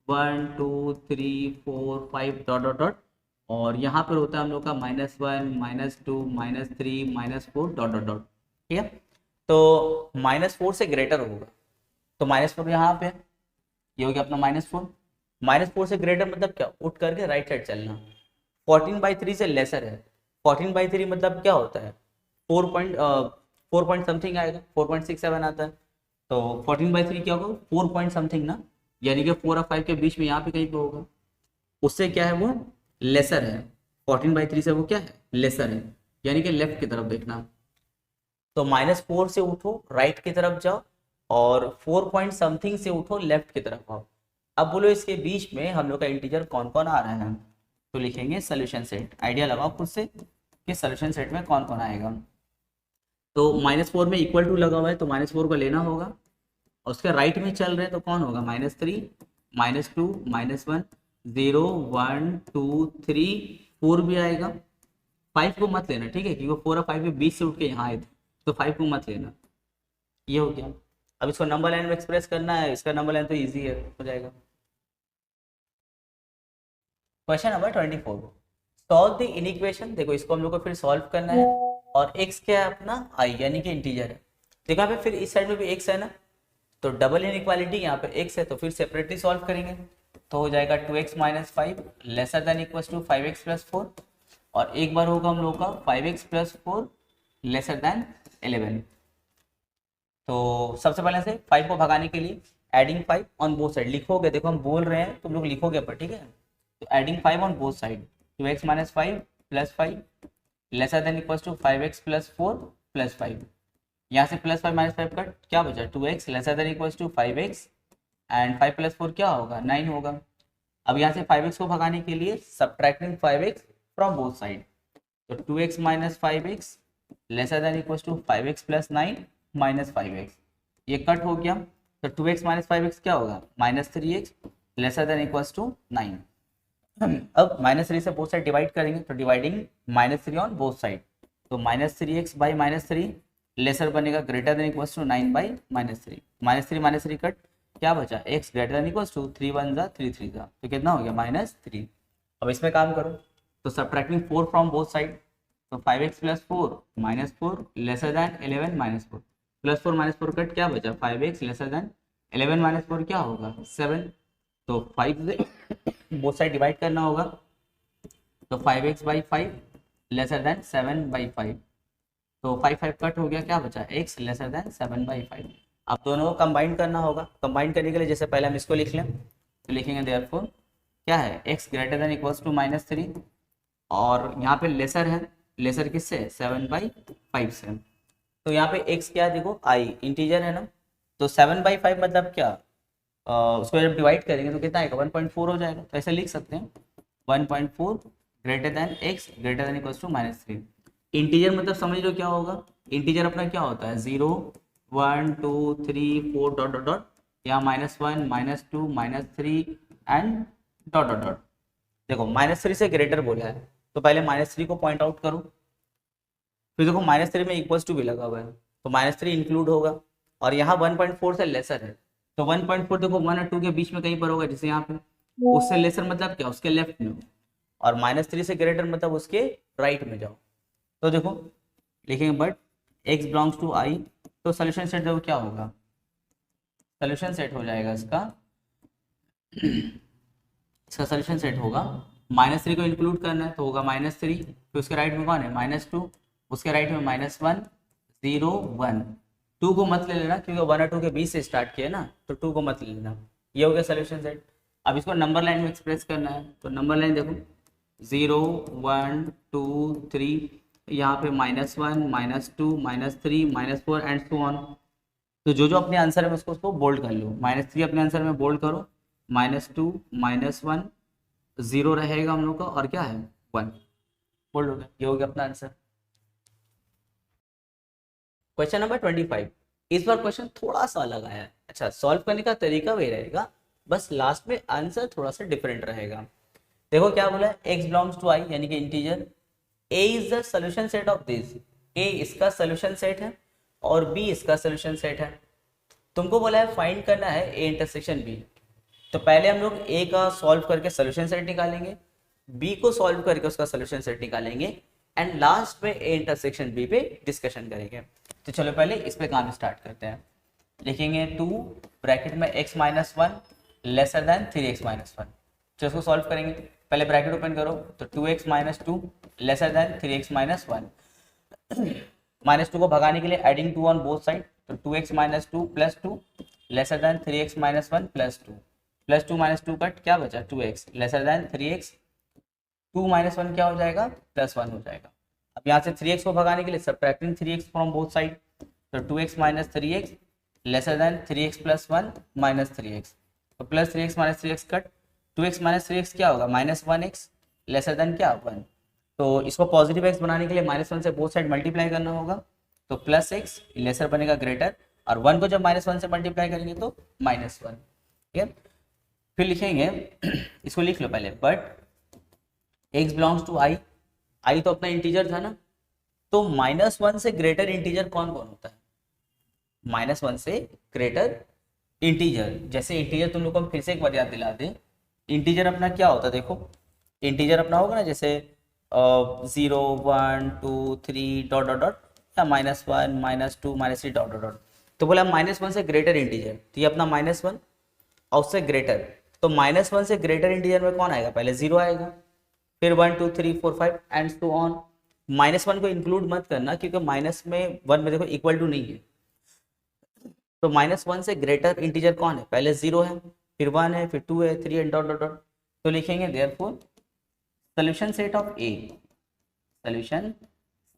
1 2 3 4 5 डॉट डॉट डॉट, और यहाँ पर होता है हम लोग का -1 -2 -3 -4 डॉट डॉट डॉट, ठीक है। तो -4 से ग्रेटर होगा, तो -4 यहाँ पे ये हो गया अपना -4। -4 से ग्रेटर मतलब क्या, उठ करके राइट साइड चलना। 14/3 से लेसर है, 14/3 मतलब क्या होता है 4 पॉइंट समथिंग आएगा, 4.67 आता है। तो 14/3 क्या होगा 4 पॉइंट समथिंग ना, यानी कि 4 और 5 के बीच में यहाँ पे कहीं पे होगा, उससे क्या है वो लेसर है। 14/3 से वो क्या है लेसर है, यानी कि लेफ्ट की तरफ देखना। तो -4 से उठो राइट की तरफ जाओ, और 4 पॉइंट समथिंग से उठो लेफ्ट की तरफ आओ। अब बोलो इसके बीच में हम लोग का इंटीजर कौन कौन आ रहा है, तो लिखेंगे सोल्यूशन सेट। आइडिया लगाओ खुद से कि सोल्यूशन सेट में कौन कौन आएगा। तो -4 में इक्वल टू लगा हुआ है, तो -4 को लेना होगा, और उसके राइट में चल रहे हैं तो कौन होगा -3 -2 -1 0 1 2 3 4 भी आएगा। 5 को मत लेना, ठीक है, क्योंकि 4 और 5 के बीच से उठ के यहाँ आए थे, तो 5 को मत लेना। ये हो गया। अब इसको नंबर लाइन में एक्सप्रेस करना है, इसका नंबर लाइन तो इजी है, हो जाएगा। Question number 24, solve the inequation. देखो इसको हम लोग को फिर सॉल्व करना है, और x क्या है अपना i, यानी कि इंटीजर है। देखो यहाँ पे फिर इस साइड में भी x है ना, तो डबल इनइक्वालिटी यहाँ पे x है, तो फिर सेपरेटली सॉल्व करेंगे, तो हो जाएगा 2x - 5 lesser than equal to 5x + 4, और एक बार होगा हम लोग का 5x + 4 लेसर देन 11। तो सबसे पहले से 5 को भगाने के लिए एडिंग 5 ऑन बोथ साइड लिखोगे, देखो हम बोल रहे हैं तुम लोग लिखोगे पर, ठीक है। तो adding 5 on both side, 2x - 5 + 5 lesser than equal to 5x + 4 + 5। यहाँ से +5 - 5 कट, क्या बचा 2x lesser than equal to 5x and 5 plus 4 क्या होगा 9 होगा। अब यहाँ से 5x को भगाने के लिए subtracting 5x from both side, तो 2x minus 5x lesser than equal to 5x plus 9 minus 5x, ये कट हो गया। तो 2x माइनस 5x क्या होगा -3x laser than equal to 9। अब -3 से बोथ साइड डिवाइड करेंगे, तो डिवाइडिंग -3 ऑन बोथ साइड, तो -3x बाई -3 लेसर बनेगा greater than equal to 9 by -3, -3 cut क्या बचा x greater than equal to 3 1 जा 3 3 जा, तो कितना हो गया -3। अब इसमें काम करो, तो सब्ट्रैक्टिंग 4 फ्रॉम बोथ साइड, तो 5x plus 4 -4 lesser than 11 -4, plus 4 -4 cut क्या बचा 5x लेसर दैन 11 -4 क्या होगा 7, तो 5 से बोथ साइड डिवाइड करना होगा, तो 5x by 5 lesser than 7 by 5, तो 5 5 कट हो गया, क्या बचा x लेसर दैन 7 बाई 5। अब दोनों को कंबाइन करना होगा, कंबाइन करने के लिए जैसे पहले हम इसको लिख लें, तो लिखेंगे देयरफॉर क्या है x greater than equals to -3, और यहाँ पे लेसर है, लेसर किससे 7 बाई 5 से, तो यहाँ पे x क्या है देखो i इंटीजर है ना, तो 7 बाई 5 मतलब क्या उसको जब डिवाइड करेंगे तो कितना आएगा 1.4 हो जाएगा, तो ऐसे लिख सकते हैं 1.4 greater than x greater than equals to -3। Integer मतलब समझ लो क्या होगा, इंटीजर अपना क्या होता है 0 1 2 3 4 डॉट डॉट डॉट, यहाँ -1 -2 -3 एंड डॉट डॉट डॉट। देखो -3 से ग्रेटर बोला है, तो पहले -3 को पॉइंट आउट करो, फिर देखो -3 में इक्वल्स टू भी लगा हुआ है, तो -3 इंक्लूड होगा, और यहाँ 1.4 से लेसर है, तो 1.4 देखो 1 और 2 के बीच में कहीं पर होगा, जैसे यहाँ पे उससे लेसर मतलब क्या उसके लेफ्ट में, और -3 से ग्रेटर मतलब उसके राइट में जाओ। तो देखो लिखेंगे but x belongs to i, तो सोल्यूशन सेट देखो क्या होगा, सोल्यूशन सेट हो जाएगा इसका सोल्यूशन सेट होगा -3 को इंक्लूड करना है तो होगा -3, फिर उसके राइट में कौन है -2, उसके राइट में -1 0 1, 2 को मत ले लेना क्योंकि 1 और 2 के बीच से स्टार्ट किया ना, तो 2 को मत ले लेना, ये हो गया सोल्यूशन सेट। अब इसको नंबर लाइन में एक्सप्रेस करना है, तो नंबर लाइन देखो 0 1 2 3, यहाँ पे -1 -2 -3 -4 एंड सो ऑन। तो जो जो अपने आंसर है उसको बोल्ड कर लो, -3 अपने आंसर में बोल्ड करो, -2 -1 0 रहेगा हम लोग का, और क्या है 1 बोल्ड हो गया, ये हो गया अपना आंसर। क्वेश्चन नंबर 25, इस बार क्वेश्चन थोड़ा सा अलग आया है, अच्छा सॉल्व करने का तरीका वही रहेगा, बस लास्ट में आंसर थोड़ा सा डिफरेंट रहेगा। देखो क्या बोला है x बिलोंग्स टू i यानी कि integer, a is the solution set of this, a इसका सोल्यूशन सेट है और b इसका सोल्यूशन सेट है। तुमको बोला है फाइंड करना है a इंटरसेक्शन b, तो पहले हम लोग a का सॉल्व करके सोल्यूशन सेट निकालेंगे, b को सॉल्व करके उसका सोल्यूशन सेट निकालेंगे, एंड लास्ट में a इंटरसेक्शन b पे डिस्कशन करेंगे। तो चलो पहले इस पे काम स्टार्ट करते हैं, लिखेंगे 2 ब्रैकेट में x minus 1 lesser then 3x minus 1, तो इसको सॉल्व करेंगे, पहले ब्रैकेट ओपन करो, तो 2x minus 2 lesser then 3x minus 1, -2 को भगाने के लिए एडिंग 2 ऑन बोथ साइड, तो 2x minus 2 plus 2 lesser then 3x minus 1 plus 2, plus 2 minus 2 cut क्या बचा 2x lesser then 3x, 2 minus 1 क्या हो जाएगा +1 हो जाएगा। अब यहाँ से 3x को भगाने के लिए subtracting 3x from both side, तो 2x minus 3x lesser than 3x plus 1 minus 3x, तो plus 3x minus 3x cut, 2x minus 3x क्या होगा -1x लेसर देन क्या 1, तो इसको पॉजिटिव x बनाने के लिए -1 से बोथ साइड मल्टीप्लाई करना होगा, तो प्लस x लेसर बनेगा ग्रेटर, और 1 को जब -1 से मल्टीप्लाई करेंगे तो -1, ठीक है। फिर लिखेंगे इसको लिख लो पहले, but x belongs to i, i तो अपना इंटीजर था ना, तो -1 से ग्रेटर इंटीजर कौन कौन होता है, -1 से ग्रेटर इंटीजर, जैसे इंटीजर तुम लोग को हम फिर से एक बार याद दिला दें, इंटीजर अपना क्या होता है देखो, इंटीजर अपना होगा ना जैसे 0 1 2 3 डॉट डॉट डॉट, या -1 -2 -3 डॉट डॉट डॉट, तो बोला -1 से ग्रेटर इंटीजर, तो ये अपना -1 और उससे ग्रेटर, तो -1 से ग्रेटर इंटीजर में कौन आएगा, पहले 0 आएगा, फिर 1 2 3 4 5 एंड सो ऑन। -1 को इंक्लूड मत करना क्योंकि माइनस में 1 में देखो इक्वल टू नहीं है, तो -1 से ग्रेटर इंटीजर कौन है, पहले 0 है, फिर 1 है, फिर 2 है, 3 है, डॉट डॉट डॉट, तो लिखेंगे therefore solution set of A, solution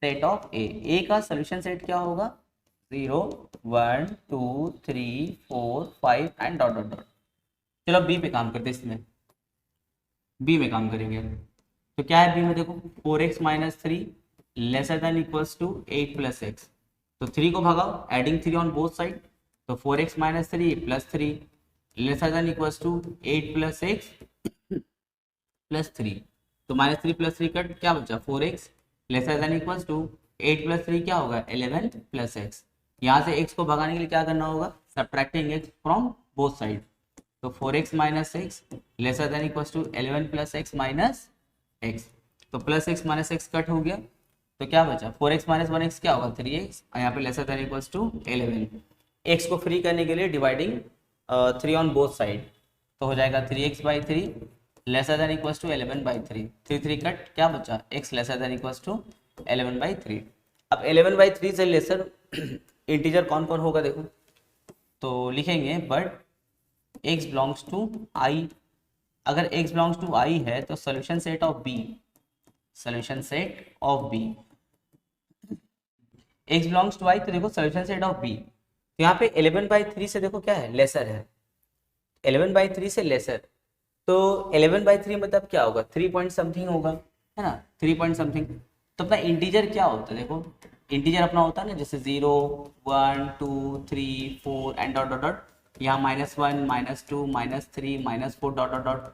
set of A का सोल्यूशन सेट क्या होगा 0 1 2 3 4 5 एंड डॉट डॉट डॉट, चलो बी पे काम करते हैं, इसमें बी में काम करेंगे। तो क्या है बी में, देखो 4x minus three lesser than equals to 8 plus x. तो 3 को भगाओ, एडिंग 3 ऑन बोथ साइड, तो 4x minus three plus three lesser than equals to 8 plus X plus three. तो minus three plus three cut, क्या बचा 4x lesser than equals to 8 plus three क्या होगा 11 plus x. यहाँ से x को भगाने के लिए क्या करना होगा, subtracting x from both side. तो 4x minus X lesser than equals to 11 plus X minus X. तो plus X minus X cut हो गया, तो क्या बचा 4x माइनस 1x क्या होगा 3x, और यहाँ पे lesser than equals to 11। x को फ्री करने के लिए डिवाइडिंग 3 ऑन बोथ साइड, तो हो जाएगा 3x by three lesser than equals to 11 by three. 3 cut, क्या बचा x lesser than equals to 11 by three. अब 11 बाई थ्री से लेसर इंटीजर कौन कौन होगा देखो, तो लिखेंगे but x belongs to i। अगर x बिलोंग्स टू i है तो solution set of b, solution set of b x belongs to i, तो देखो सोल्यूशन सेट ऑफ b। तो यहाँ पे 11 बाई थ्री से देखो क्या है, लेसर है, 11 बाई थ्री से लेसर। तो 11 बाई थ्री मतलब क्या होगा 3 पॉइंट समथिंग होगा, है ना, 3 पॉइंट समथिंग। तो अपना इंटीजर क्या होता है, देखो इंटीजर अपना होता है ना, जैसे 0 1 2 3 4 एंड डॉट डॉट डॉट, यहाँ -1 -2 -3 -4 dot dot dot.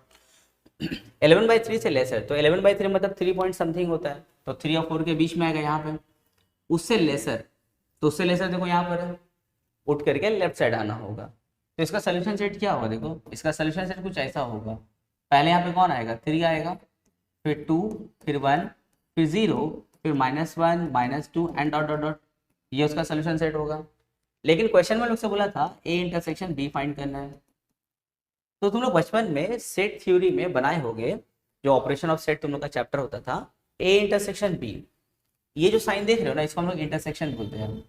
11 by three से लेसर, तो 11 बाई थ्री मतलब 3 पॉइंट समथिंग होता है, तो 3 और 4 के बीच में आएगा यहाँ पे। उससे लेसर, तो उससे लेसर देखो यहाँ पर है, उठ करके लेफ्ट साइड आना होगा। तो इसका सोल्यूशन सेट क्या होगा, देखो इसका सोल्यूशन सेट कुछ ऐसा होगा, पहले यहाँ पे कौन आएगा 3 आएगा, फिर 2, फिर 1, फिर 0, फिर -1 -2 एंड डॉट डॉट डॉट, ये उसका सोल्यूशन सेट होगा। लेकिन क्वेश्चन में लोग से बोला था ए इंटरसेक्शन बी फाइंड करना है। तो तुम लोग बचपन में सेट थ्योरी में बनाए होगे, जो ऑपरेशन ऑफ सेट तुम लोग का चैप्टर होता था, ए इंटरसेक्शन बी, ये जो साइन देख रहे हो ना, इसको हम लोग इंटरसेक्शन बोलते हैं।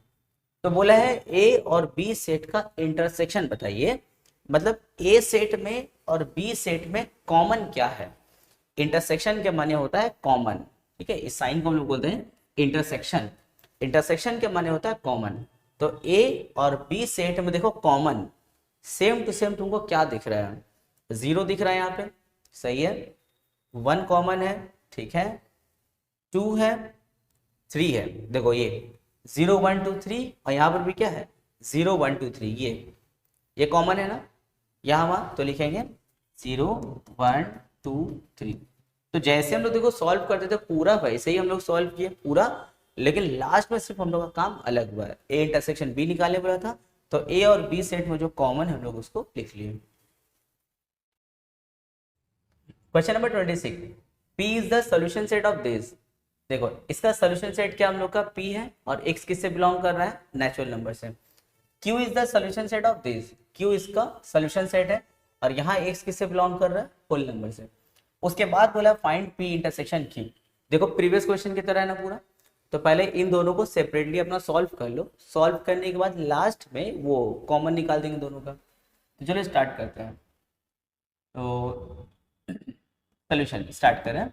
तो बोला है ए और बी सेट का इंटरसेक्शन बताइए, मतलब ए सेट में और बी सेट में कॉमन क्या है। इंटरसेक्शन के माने होता है कॉमन, ठीक है, इस साइन को हम लोग बोलते हैं इंटरसेक्शन। इंटरसेक्शन के माने होता है कॉमन। तो ए और बी सेट में देखो कॉमन सेम टू सेम तुमको क्या दिख रहा है, 0 दिख रहा है यहाँ पे, सही है, 1 कॉमन है, ठीक है, 2 है, 3 है, देखो ये 0 1 2 3, और यहाँ पर भी क्या है 0 1 2 3, ये कॉमन है ना, यहाँ तो लिखेंगे 0 1 2 3। तो जैसे हम लोग देखो सॉल्व करते थे पूरा वैसे ही हम लोग सॉल्व किए पूरा, लेकिन लास्ट में सिर्फ हम लोग का काम अलग हुआ है, ए इंटरसेक्शन बी निकालने वाला था, तो ए और बी सेट में जो कॉमन है हम लोग उसको लिख लिए। Question number 26, P is the solution set of this. देखो इसका सोल्यूशन सेट क्या हम लोग का P है, और x किससे बिलोंग कर रहा है, नेचुरल नंबर से। Q is the solution set of this, Q इसका सोल्यूशन सेट है, और यहाँ x किससे बिलोंग कर रहा है, होल नंबर से। उसके बाद बोला फाइंड P इंटरसेक्शन Q। देखो प्रीवियस क्वेश्चन की तरह है ना पूरा, तो पहले इन दोनों को सेपरेटली अपना सॉल्व कर लो, सॉल्व करने के बाद लास्ट में वो कॉमन निकाल देंगे दोनों का। तो चलो स्टार्ट करते हैं, तो सोल्यूशन स्टार्ट करें।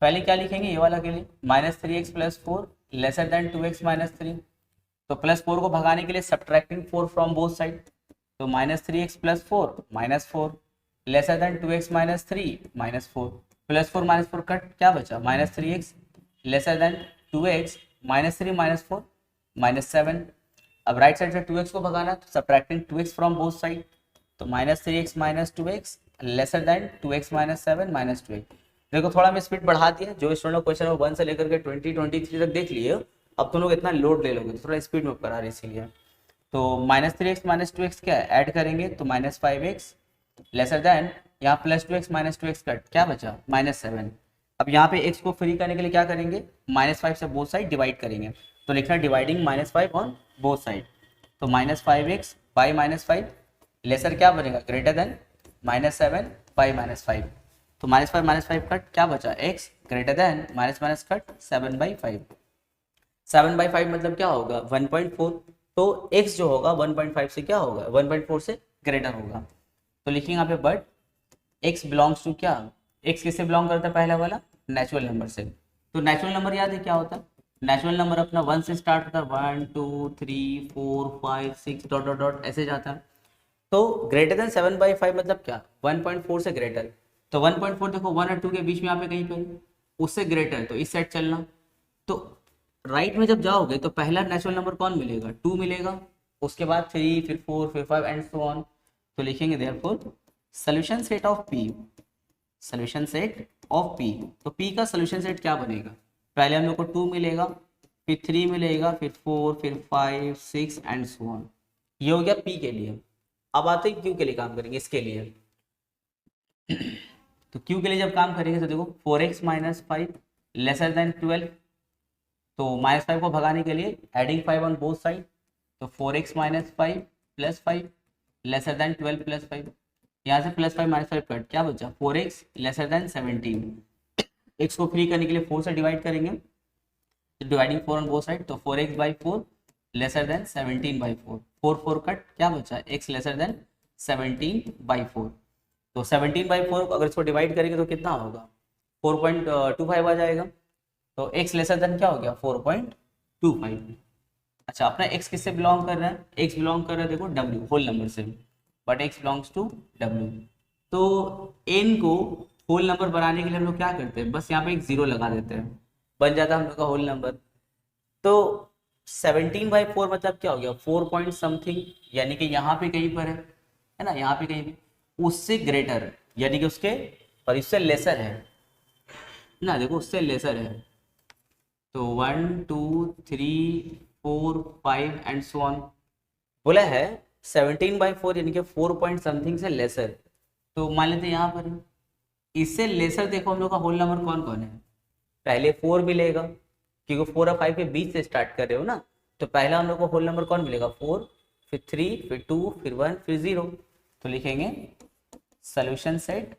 पहले क्या लिखेंगे, ये वाला के लिए -3x + 4 लेसर देन 2x - 3। तो +4 को भगाने के लिए सब्ट्रैक्टिंग 4 फ्रॉम बोथ साइड, तो -3x + 4 -4 lesser than 2x - 3 -4, +4 -4 cut, क्या बचा -3x लेसर देन 2x -3 -4 -7। अब राइट साइड से 2x को भगाना, तो subtracting 2x from both side, तो -3x - 2x lesser than 2x - 7 -2x। देखो थोड़ा मैं स्पीड बढ़ा दिया, जो स्टूडेंट क्वेश्चन नंबर 1 से लेकर के 23 तक देख लिए, अब तुम लोग इतना लोड ले लोगे, तो थोड़ा स्पीड में करा रहे इसीलिए। तो -3x - 2x क्या है, ऐड करेंगे तो -5x लेसर देन, यहाँ +2x - 2x कट, क्या बचा -7। अब यहाँ पे x को फ्री करने के लिए क्या करेंगे, -5 से बोथ साइड डिवाइड करेंगे, तो लिखना डिवाइडिंग -5 ऑन बोथ साइड, तो -5x बाई -5 लेसर क्या बनेगा ग्रेटर देन -7 बाई -5, तो -5 कट, क्या बचा x greater then minus cut 7/5। 7/5 मतलब क्या होगा 1.4, तो x जो होगा 1.5 से क्या होगा 1.4 से ग्रेटर होगा। तो लिखेंगे यहाँ पे बट x बिलोंग्स टू क्या, x किससे बिलोंग करता है, पहला वाला नेचुरल नंबर से। तो नेचुरल नंबर याद है क्या होता है, नेचुरल नंबर अपना 1 से स्टार्ट होता है, 1 2 3 4 5 6 डॉट डॉट डॉट ऐसे जाता है। तो ग्रेटर देन 7/5 मतलब क्या, 1.4 से ग्रेटर। तो 1.4 देखो 1 और 2 के बीच में यहाँ पे कहीं पर, उससे ग्रेटर तो इस साइड चलना। तो राइट में जब जाओगे तो पहला नेचुरल नंबर कौन मिलेगा, 2 मिलेगा, उसके बाद 3, फिर 4, फिर 5 एंड सो ऑन। तो लिखेंगे therefore solution set of P, solution set of P. तो पी का सॉल्यूशन सेट क्या बनेगा, पहले हम लोग को 2 मिलेगा, फिर 3 मिलेगा, फिर 4, फिर 5, 6 एंड सो ऑन। ये हो गया पी के लिए। अब आते हैं क्यू के लिए काम करेंगे, इसके लिए। तो क्यू के लिए जब काम करेंगे तो देखो 4x माइनस 5 लेसर देन 12। तो -5 को भगाने के लिए एडिंग 5 ऑन बोथ साइड, तो 4x minus 5 plus 5 lesser then 12 plus 5। यहाँ से +5 -5 कट, क्या बचा 4x लेसर देन 17। x को फ्री करने के लिए 4 से डिवाइड करेंगे, तो डिवाइडिंग 4 ऑन बोथ साइड, तो 4x/4 लेसर देन 17/4। 4 4 कट, क्या बचा x लेसर देन 17/4। तो 17/4 अगर इसको डिवाइड करेंगे तो कितना होगा 4.25 आ जाएगा। तो x लेसर देन क्या हो गया 4.25। अच्छा, अपना x किससे बिलोंग कर रहा है, x बिलोंग कर रहा है देखो w होल नंबर से, but x belongs to w। तो n को होल नंबर बनाने के लिए हम लोग क्या करते हैं, बस यहाँ पे एक 0 लगा देते हैं, बन जाता है हम लोग का होल नंबर। तो 17/4 मतलब क्या हो गया 4 पॉइंट समथिंग, यानी कि यहाँ पे कहीं पर है ना, यहाँ पे कहीं भी उससे ग्रेटर, यानी कि उसके और इससे लेसर है ना, देखो उससे लेसर है। तो 1 2 3 4 5 एंड सो ऑन। बोला है 17/4 यानी कि 4 पॉइंट समथिंग से लेसर। तो मान लेते हैं यहाँ पर इससे लेसर, देखो हम लोग का होल नंबर कौन कौन है, पहले 4 मिलेगा क्योंकि 4 और 5 के बीच से स्टार्ट कर रहे हो ना, तो पहला हम लोग को होल नंबर कौन मिलेगा 4, फिर 3, फिर 2, फिर 1, फिर 0। तो लिखेंगे solution set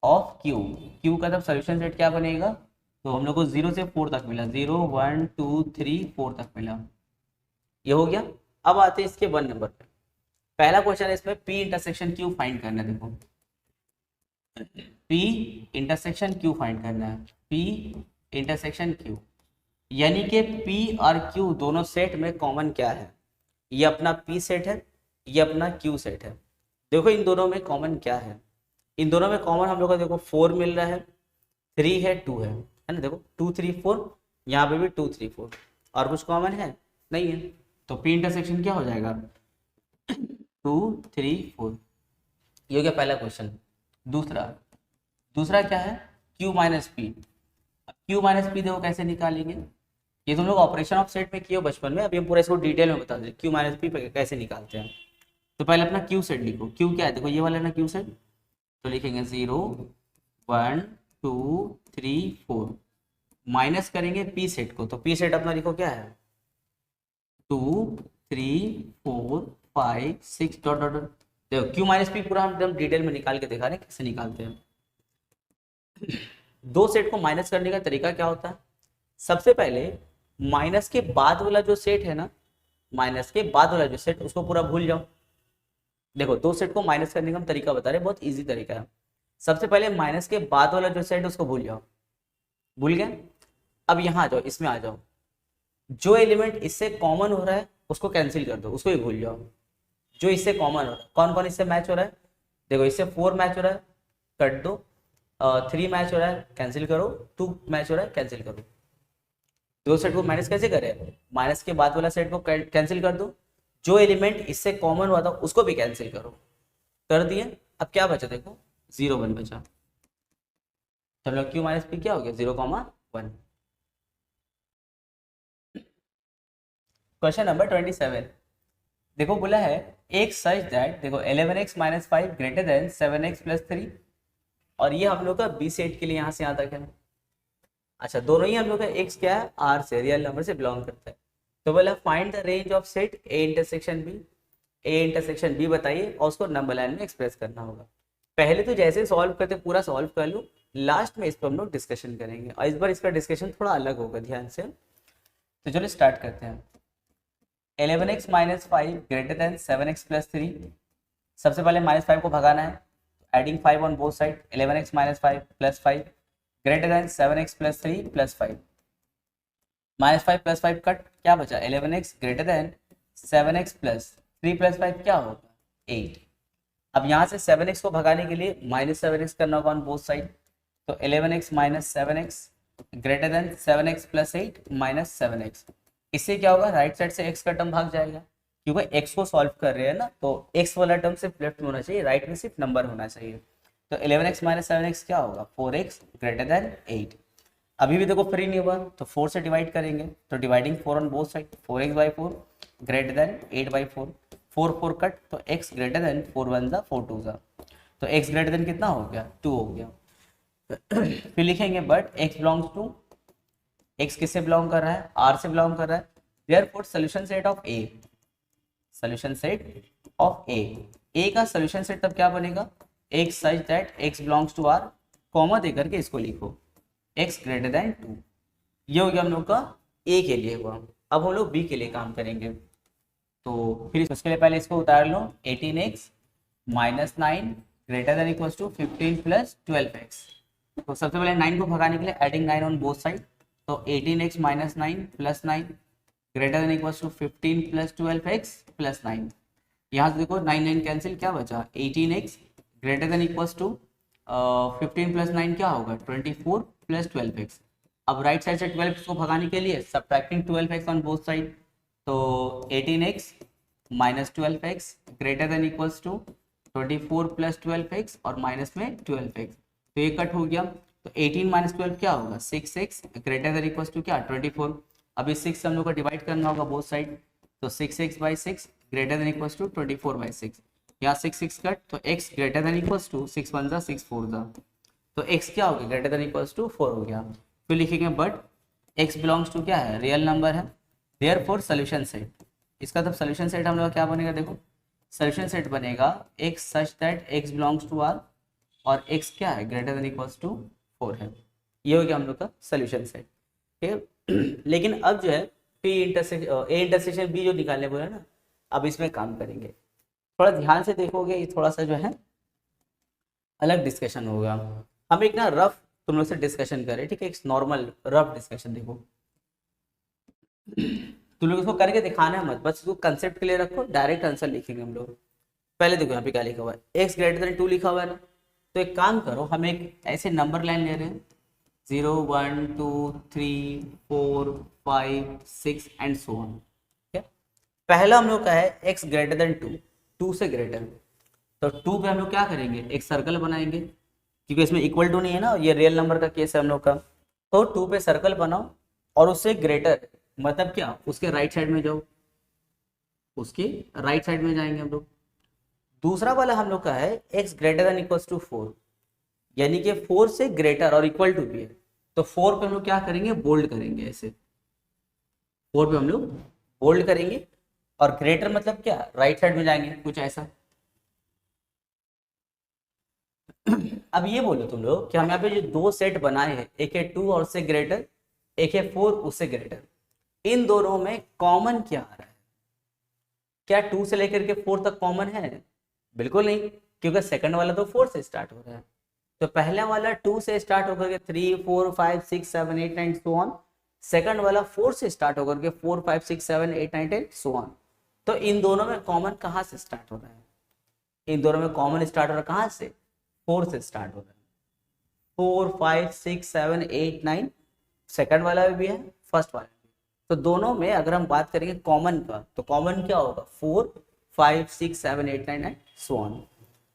of Q. Q का तब सोल्यूशन सेट क्या बनेगा, तो हम लोग को 0 से 4 तक मिला, 0 1 2 3 4 तक मिला, ये हो गया। अब आते हैं इसके 1 नंबर पे। पहला क्वेश्चन है इसमें पी इंटरसेक्शन क्यू फाइंड करना है। देखो पी इंटरसेक्शन क्यू फाइंड करना है, पी इंटरसेक्शन क्यू, यानी कि पी और क्यू दोनों सेट में कॉमन क्या है, ये अपना पी सेट है, ये अपना क्यू सेट है। देखो इन दोनों में कॉमन क्या है, इन दोनों में कॉमन हम लोग का देखो 4 मिल रहा है, 3 है, 2 है ना, देखो 2 3 4, यहाँ पे भी 2 3 4, और कुछ कॉमन है नहीं है। तो पी इंटरसेक्शन क्या हो जाएगा 2 3 4। ये हो गया पहला क्वेश्चन। दूसरा दूसरा क्या है Q minus P. Q minus P देखो कैसे निकालेंगे, ये तुम लोग ऑपरेशन ऑफ सेट में किए हो बचपन में, अभी हम पूरा इसको डिटेल में बता दें Q माइनस पी कैसे निकालते हैं। तो पहले अपना Q सेट लिखो, Q क्या है देखो ये वाला ना Q सेट, तो लिखेंगे 0 1 2 3 4, माइनस करेंगे P सेट को, तो P सेट अपना लिखो क्या है 2 3 4 5 6 डॉट डॉट डॉट। देखो Q माइनस पी पूरा हम एकदम डिटेल में निकाल के दिखा रहे हैं कैसे निकालते हैं। दो सेट को माइनस करने का तरीका क्या होता है, सबसे पहले माइनस के बाद वाला जो सेट है ना, माइनस के बाद वाला जो सेट उसको पूरा भूल जाओ। देखो दो सेट को माइनस करने का हम तरीका बता रहे हैं, बहुत इजी तरीका है। सबसे पहले माइनस के बाद वाला जो सेट उसको भूल जाओ, भूल गए। अब यहाँ आ जाओ, इसमें आ जाओ, जो एलिमेंट इससे कॉमन हो रहा है उसको कैंसिल कर दो, उसको ही भूल जाओ। जो इससे कॉमन हो रहा है, कौन कौन इससे मैच हो रहा है, देखो इससे 4 मैच हो रहा है, कट दो, 3 मैच हो रहा है कैंसिल करो, 2 मैच हो रहा है कैंसिल करो। दो सेट को माइनस कैसे करें, माइनस के बाद वाला सेट को कैंसिल कर दो, जो एलिमेंट इससे कॉमन हुआ था उसको भी कैंसिल करो, कर दिए। अब क्या बचा देखो 0 1 बचा, तो हम लोग क्यू माइनस पी क्या हो गया 0,1। क्वेश्चन नंबर 27 देखो बोला है एक सच दैट, देखो 11x minus 5 greater then 7x plus 3, और ये हम लोग का बी सेट के लिए यहाँ से यहाँ तक है। अच्छा दोनों ही हम लोग का x क्या है r से, रियल नंबर से बिलोंग करता है। तो बोला find the range of set a intersection b, a intersection b बताइए और उसको नंबर लाइन में एक्सप्रेस करना होगा। पहले तो जैसे सॉल्व करते पूरा सॉल्व कर लो, लास्ट में इस पर हम लोग डिस्कशन करेंगे, और इस बार इसका डिस्कशन थोड़ा अलग होगा, ध्यान से। तो चलो स्टार्ट करते हैं। 11x minus 5 greater then 7x plus 3, सबसे पहले -5 को भगाना है, adding 5 on both side, 11x minus 5 plus 5 greater then 7x plus 3 plus 5, -5 plus 5 cut, क्या बचा 11x greater than 7x plus 3 plus 5 क्या होगा 8। अब यहाँ से 7x को भगाने के लिए -7x करना होगा ऑन बोथ साइड, तो 11x - 7x greater then 7x + 8 - 7x। इससे क्या होगा, राइट साइड से x का टर्म भाग जाएगा, क्योंकि x को सॉल्व कर रहे हैं ना, तो x वाला टर्म सिर्फ लेफ्ट में होना चाहिए, राइट में सिर्फ नंबर होना चाहिए। तो 11x - 7x क्या होगा, 4x ग्रेटर देन 8। अभी भी देखो फ्री नहीं हुआ, तो 4 से डिवाइड करेंगे, तो dividing 4 on both side, 4x/4 greater than 8/4, 4 cut, तो x ग्रेटर देन 4 1 ज़ा 4 2 ज़ा, तो x ग्रेटर देन कितना हो गया, 2 हो गया। फिर लिखेंगे but x belongs to, x किससे बिलोंग कर रहा है, r से बिलोंग कर रहा है, therefore solution set of a, solution set of a का सॉल्यूशन सेट तब क्या बनेगा, x such that x belongs to r, comma दे करके इसको लिखो x ग्रेटर देन 2। ये हो गया हम लोग का a के लिए हुआ। अब हम लोग b के लिए काम करेंगे, तो फिर उसके लिए पहले इसको उतार लो, 18x - 9 greater than equals to 15 + 12x। तो सबसे पहले 9 को भगाने के लिए एडिंग 9 ऑन बोथ साइड, तो 18x - 9 + 9 greater than equals to 15 + 12x + 9। यहाँ से देखो 9 9 कैंसिल, क्या बचा, 18x greater than equals to 15 + 9 क्या होगा, 24 + 12x। अब राइट साइड से 12 को भगाने के लिए subtracting 12x on both side, तो 18x - 12x greater than equals to 24 + 12x और माइनस में 12x, तो ये कट हो गया। तो 18 - 12 क्या होगा, 6x greater than equals to क्या, 24। अभी 6 से हम लोग को डिवाइड करना होगा बोथ साइड, तो 6x/6 greater than equals to 24/6। यहाँ 6 कट, तो x greater than equals to 6 1 ज़ा 6 4 ज़ा, तो x क्या हो गया, ग्रेटर देन इक्वल्स टू 4 हो गया। फिर लिखेंगे बट x बिलोंग्स टू क्या है, रियल नंबर है, देयरफॉर सॉल्यूशन सेट। इसका तब सॉल्यूशन सेट हम लोग क्या बनेगा, देखो सॉल्यूशन सेट बनेगा x such that x belongs to r और x क्या है, ग्रेटर देन इक्वल्स टू 4 है। ये हो गया हम लोग का सॉल्यूशन सेट, ठीक है। लेकिन अब जो है p intersection a intersection b जो निकालने बोला ना, अब इसमें काम करेंगे। थोड़ा ध्यान से देखोगे, ये थोड़ा सा जो है अलग डिस्कशन होगा। हम एक ना रफ तुम लोग से डिस्कशन करें, ठीक है, एक नॉर्मल रफ डिस्कशन। देखो तुम लोग इसको करके दिखाना है मत, बस इसको कंसेप्ट के लिए रखो, डायरेक्ट आंसर लिखेंगे हम लोग। पहले देखो यहाँ पे क्या लिखा हुआ है, x ग्रेटर देन 2 लिखा हुआ है ना, तो एक काम करो, हम एक ऐसे नंबर लाइन ले रहे हैं 0 1 2 3 4 5 6 एंड सो ऑन, ठीक है। पहला हम लोग का है x ग्रेटर देन 2, 2 से ग्रेटर, तो 2 पे हम लोग क्या करेंगे, एक सर्कल बनाएंगे, क्योंकि इसमें इक्वल टू नहीं है ना, ये रियल नंबर का केस है हम लोग का। तो 2 पे सर्कल बनाओ और उससे ग्रेटर मतलब क्या, उसके राइट साइड में जाओ, उसके राइट साइड में जाएंगे हम लोग। दूसरा वाला हम लोग का है x greater than equals to 4, यानी कि 4 से ग्रेटर और इक्वल टू भी है, तो 4 पे हम लोग क्या करेंगे, बोल्ड करेंगे, ऐसे 4 पे हम लोग बोल्ड करेंगे, और ग्रेटर मतलब क्या, राइट साइड में जाएंगे, कुछ ऐसा। अब ये बोलो तुम लोग कि हम यहाँ पे जो दो सेट बनाए हैं, एक है 2 और उससे ग्रेटर, एक है 4 उससे ग्रेटर, इन दोनों में कॉमन क्या आ रहा है, क्या 2 से लेकर के 4 तक कॉमन है, बिल्कुल नहीं, क्योंकि सेकंड वाला तो 4 से स्टार्ट हो रहा है। तो पहला वाला 2 से स्टार्ट होकर के 3 4 5 6 7 8 9 सो ऑन, सेकंड वाला 4 से स्टार्ट होकर के 4 5 6 7 8 9 10 सो ऑन। तो इन दोनों में कॉमन कहाँ से स्टार्ट हो रहा है, इन दोनों में कॉमन स्टार्ट हो रहा है कहाँ से, 4 से स्टार्ट हो रहा है, 4 5 6 7 8 9, सेकंड वाला भी है, फर्स्ट वाला भी। तो दोनों में अगर हम बात करेंगे कॉमन का, तो कॉमन क्या होगा, 4 5 6 7 8 9 9 सो ऑन।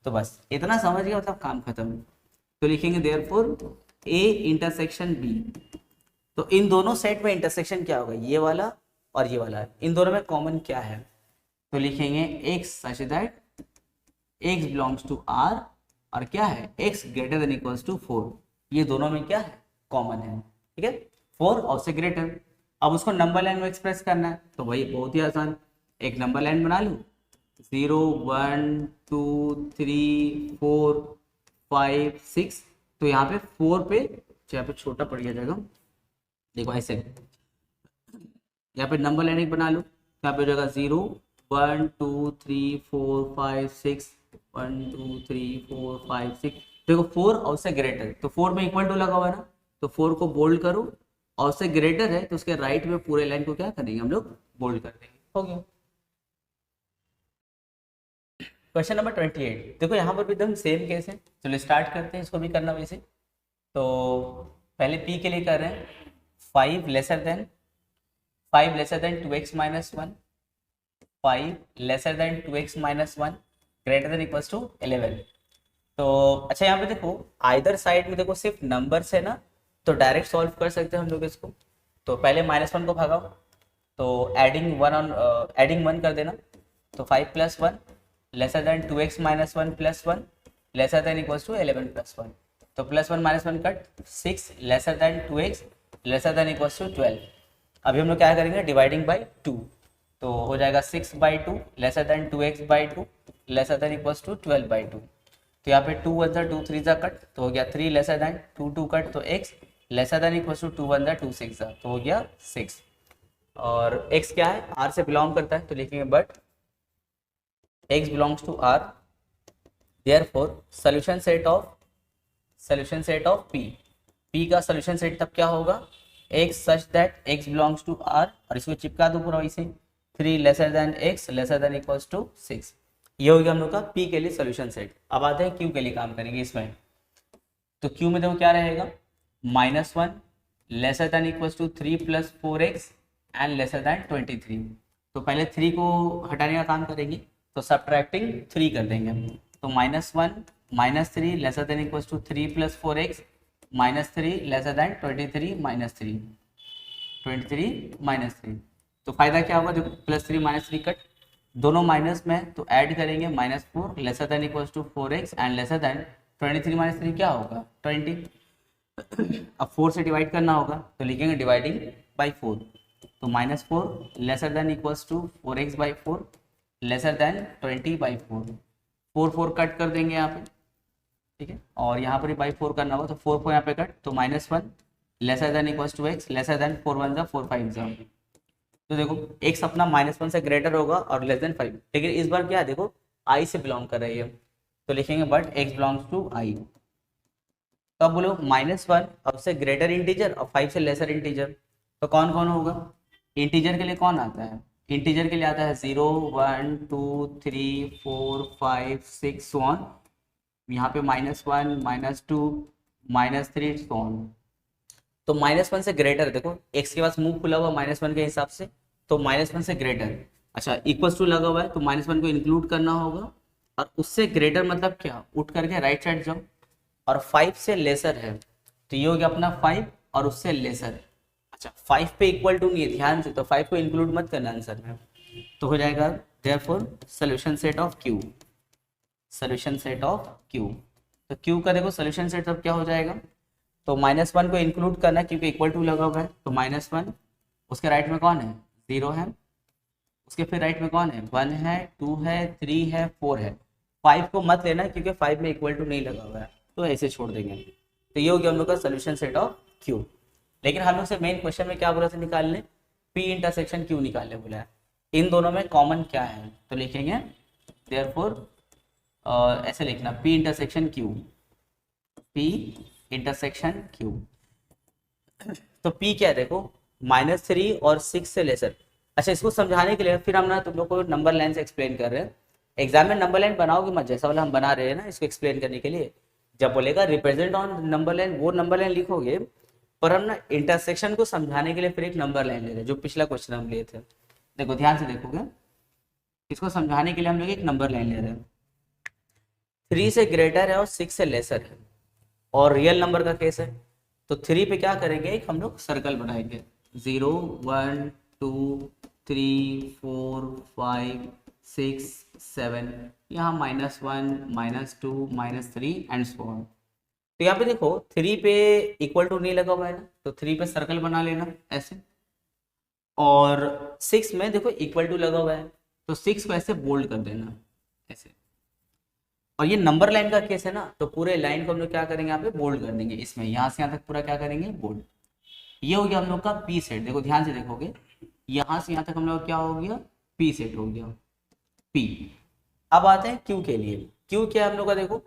तो बस इतना समझ गया, मतलब काम खत्म। तो लिखेंगे देयरफॉर A इंटरसेक्शन B, तो इन दोनों सेट में इंटरसेक्शन क्या होगा, ये वाला और ये वाला, इन दोनों में कॉमन क्या है, तो लिखेंगे x such that x belongs to R और क्या है, x greater than equals to 4, ये दोनों में क्या है, कॉमन है, ठीक है, 4 और से ग्रेटर। अब उसको नंबर लाइन में एक्सप्रेस करना है, तो वही बहुत ही आसान, एक नंबर लाइन बना लूँ, 0 1 2 3 4 5 6, तो यहाँ पे 4 पे, यहाँ पे छोटा पड़ गया जगह, देखो ऐसे यहाँ पे नंबर लाइन एक बना लो, यहाँ पे जगह 0 1 2 3 4 5 6 1 2 3 4 5 6, देखो 4 और से ग्रेटर, तो 4 में इक्वल टू लगा हुआ है ना, तो 4 को बोल्ड करो, और से ग्रेटर है तो उसके राइट में पूरे लाइन को क्या करेंगे हम लोग, बोल्ड कर देंगे, हो गया। क्वेश्चन नंबर 28, देखो यहाँ पर भी एकदम सेम केस है। चलो स्टार्ट करते हैं, इसको भी करना वैसे। तो पहले पी के लिए कर रहे हैं, 5 lesser than 2x minus 1, 5 lesser than 2x minus 1 greater than equals to 11। तो अच्छा यहाँ पे देखो आइदर साइड में देखो सिर्फ नंबर्स है ना, तो डायरेक्ट सॉल्व कर सकते हैं हम लोग इसको। तो पहले -1 को भगाओ, तो एडिंग 1 कर देना। तो 5 + 1 lesser than 2x minus 1 + 1 lesser than equals to 11 + 1। तो +1 -1 cut, 6 lesser than 2x lesser than equals to 12। अभी हम लोग क्या करेंगे, डिवाइडिंग बाई 2। तो हो जाएगा 6/2 lesser than 2x/2 lesser than equals to 12/2। तो यहाँ पे 2 1 2 3 जा कट, तो हो गया 3 लेसर देन 2 2 कट, तो x lesser than equals to 2 1 2 6 जा, तो हो गया 6। और x क्या है, r से बिलोंग करता है, तो लिखेंगे but x belongs to r, therefore solution set of p का सॉल्यूशन सेट तब क्या होगा, x such that x belongs to r, और इसको चिपका दो पूरा वैसे 3 lesser than x lesser than equals to 6। ये हो गया हम लोग का p के लिए सॉल्यूशन सेट। अब आते हैं q के लिए काम करेंगे इसमें। तो q में देखो क्या रहेगा, -1 lesser than equals to 3 + 4x and lesser than 23। तो पहले 3 को हटाने का काम करेंगे, तो सब्ट्रैक्टिंग 3 कर देंगे हम। तो -1 -3 lesser than equals to 3 + 4x -3 lesser than 23 -3। तो फायदा क्या होगा, देखो +3 -3 कट, दोनों माइनस में, तो ऐड करेंगे -4 lesser than equals to 4x and lesser than 23 - 3 क्या होगा 20। अब 4 से डिवाइड करना होगा, तो लिखेंगे डिवाइडिंग बाई 4। तो -4 lesser than equals to 4x/4 lesser than 20/4। 4 4 cut कर देंगे यहाँ पे, ठीक है। और यहाँ पर बाई 4 करना होगा, तो 4 4 यहाँ पे कट, तो -1 lesser than equals to x lesser than 4 1 जा 4 5 जा। तो देखो x अपना -1 से ग्रेटर होगा और लेस देन 5, लेकिन इस बार क्या है देखो i से बिलोंग कर रही है, तो लिखेंगे but x belongs to i। तो अब बोलो -1 और उससे ग्रेटर इंटीजर और 5 से लेसर इंटीजर, तो कौन कौन होगा। इंटीजर के लिए कौन आता है, इंटीजर के लिए आता है 0 1 2 3 4 5 6 सो ऑन। यहाँ पे -1 -2 -3 सो ऑन। तो -1 से ग्रेटर, देखो x के पास मुंह खुला हुआ -1 के हिसाब से, तो -1 से ग्रेटर, अच्छा इक्वल्स टू लगा हुआ है, तो -1 को इंक्लूड करना होगा, और उससे ग्रेटर मतलब क्या, उठ करके राइट साइड जाओ, और 5 से लेसर है, तो ये हो गया अपना 5 और उससे लेसर। अच्छा 5 पे इक्वल टू नहीं है, ध्यान से, तो 5 को इंक्लूड मत करना आंसर में, तो हो जाएगा therefore solution set of q, solution set of q। तो q का देखो सॉल्यूशन सेट अब क्या हो जाएगा, तो -1 को इंक्लूड करना है क्योंकि इक्वल टू लगा हुआ है, तो -1 उसके राइट में कौन है 0 है, उसके फिर राइट में कौन है 1 है 2 है 3 है 4 है। 5 को मत लेना क्योंकि 5 में इक्वल टू नहीं लगा हुआ है, तो ऐसे छोड़ देंगे। तो ये हो गया हम लोग का सोल्यूशन सेट ऑफ Q। लेकिन हम लोग से मेन क्वेश्चन में क्या बोला था निकालने, P इंटरसेक्शन Q निकालने बोला है। इन दोनों में कॉमन क्या है, तो लिखेंगे देयरफॉर ऐसे लिखना P intersection Q, P intersection Q। तो P क्या है देखो -3 और 6 से लेसर। अच्छा इसको समझाने के लिए फिर हम ना तुम लोग को नंबर लाइन से एक्सप्लेन कर रहे हैं। एग्जाम में नंबर लाइन बनाओगे मत, जैसा वाला हम बना रहे हैं ना, इसको एक्सप्लेन करने के लिए जब बोलेगा रिप्रेजेंट ऑन नंबर लाइन, वो नंबर लाइन लिखोगे, पर हम ना इंटरसेक्शन को समझाने के लिए फिर एक नंबर लाइन ले रहे हैं, जो पिछला क्वेश्चन हम लिए थे। देखो ध्यान से देखोगे, इसको समझाने के लिए हम लोग एक नंबर लाइन ले रहे हैं, 3 से ग्रेटर है और 6 से लेसर है, और रियल नंबर का केस है, तो 3 पे क्या करेंगे, एक हम लोग सर्कल बनाएंगे, 0 1 2 3 4 5 6 7, यहाँ -1 -2 -3 एंड सो ऑन। तो यहाँ पे देखो 3 पे इक्वल टू नहीं लगा हुआ है ना, तो 3 पे सर्कल बना लेना ऐसे, और 6 में देखो इक्वल टू लगा हुआ है, तो 6 को ऐसे बोल्ड कर देना ऐसे। और ये नंबर लाइन का केस है ना, तो पूरे लाइन को हम लोग क्या करेंगे यहाँ पे बोल्ड कर देंगे, इसमें यहाँ से यहाँ तक पूरा क्या करेंगे बोल्ड। ये हो गया हम लोग का पी सेट। देखो ध्यान से देखोगे, यहाँ से यहाँ तक हम लोग क्या हो गया पी सेट हो गया पी। अब आते हैं क्यू के लिए। क्यू क्या है हम लोग का, देखो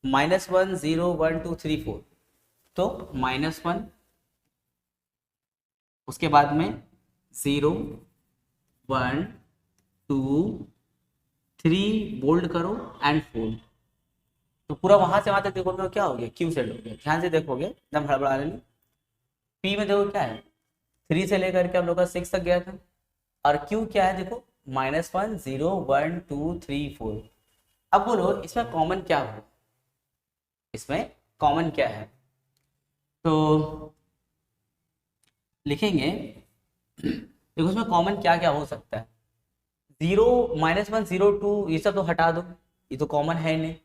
-1 0 1 2 3 4, तो -1 उसके बाद में 0 1 2 3 बोल्ड करो एंड फोल्ड। तो पूरा वहां से वहां तक देखो तो क्या हो गया, क्यू सेट हो गया। ध्यान से देखोगे एकदम हड़बड़ा रहे। पी में देखो क्या है, 3 से लेकर के हम लोग का 6 तक गया था। और क्यू क्या है देखो, -1 0 1 2 3 4। अब बोलो इसमें कॉमन क्या हो, इसमें कॉमन क्या है, तो लिखेंगे देखो इसमें कॉमन क्या क्या हो सकता है। 0 -1 0 2 ये सब तो हटा दो, ये तो कॉमन है नहीं।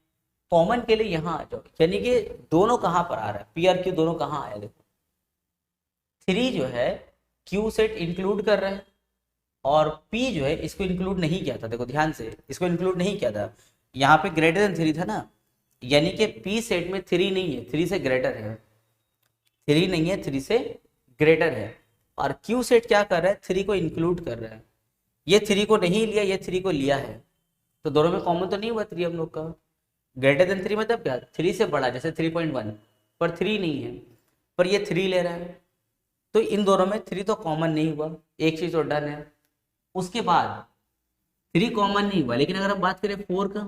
कॉमन के लिए यहाँ आ जाओ, यानी कि दोनों कहाँ पर आ रहा है, पी और क्यू दोनों कहाँ आया देखो। 3 जो है क्यू सेट इंक्लूड कर रहा है, और P जो है इसको इंक्लूड नहीं किया था। देखो ध्यान से, इसको इंक्लूड नहीं किया था। यहाँ पे ग्रेटर देन 3 था ना, यानी कि P सेट में 3 नहीं है, 3 से ग्रेटर है। 3 नहीं है, 3 से ग्रेटर है। और Q सेट क्या कर रहा है, 3 को इंक्लूड कर रहा है। ये 3 को नहीं लिया, ये 3 को लिया है। तो दोनों में कॉमन तो नहीं हुआ 3 हम लोग का। ग्रेटर देन 3 मतलब क्या, 3 से बड़ा, जैसे 3.1 पर 3 नहीं है, पर ये 3 ले रहा है। तो इन दोनों में 3 तो कॉमन नहीं हुआ, एक चीज और डन है। उसके बाद 3 कॉमन नहीं हुआ, लेकिन अगर हम बात करें 4 का,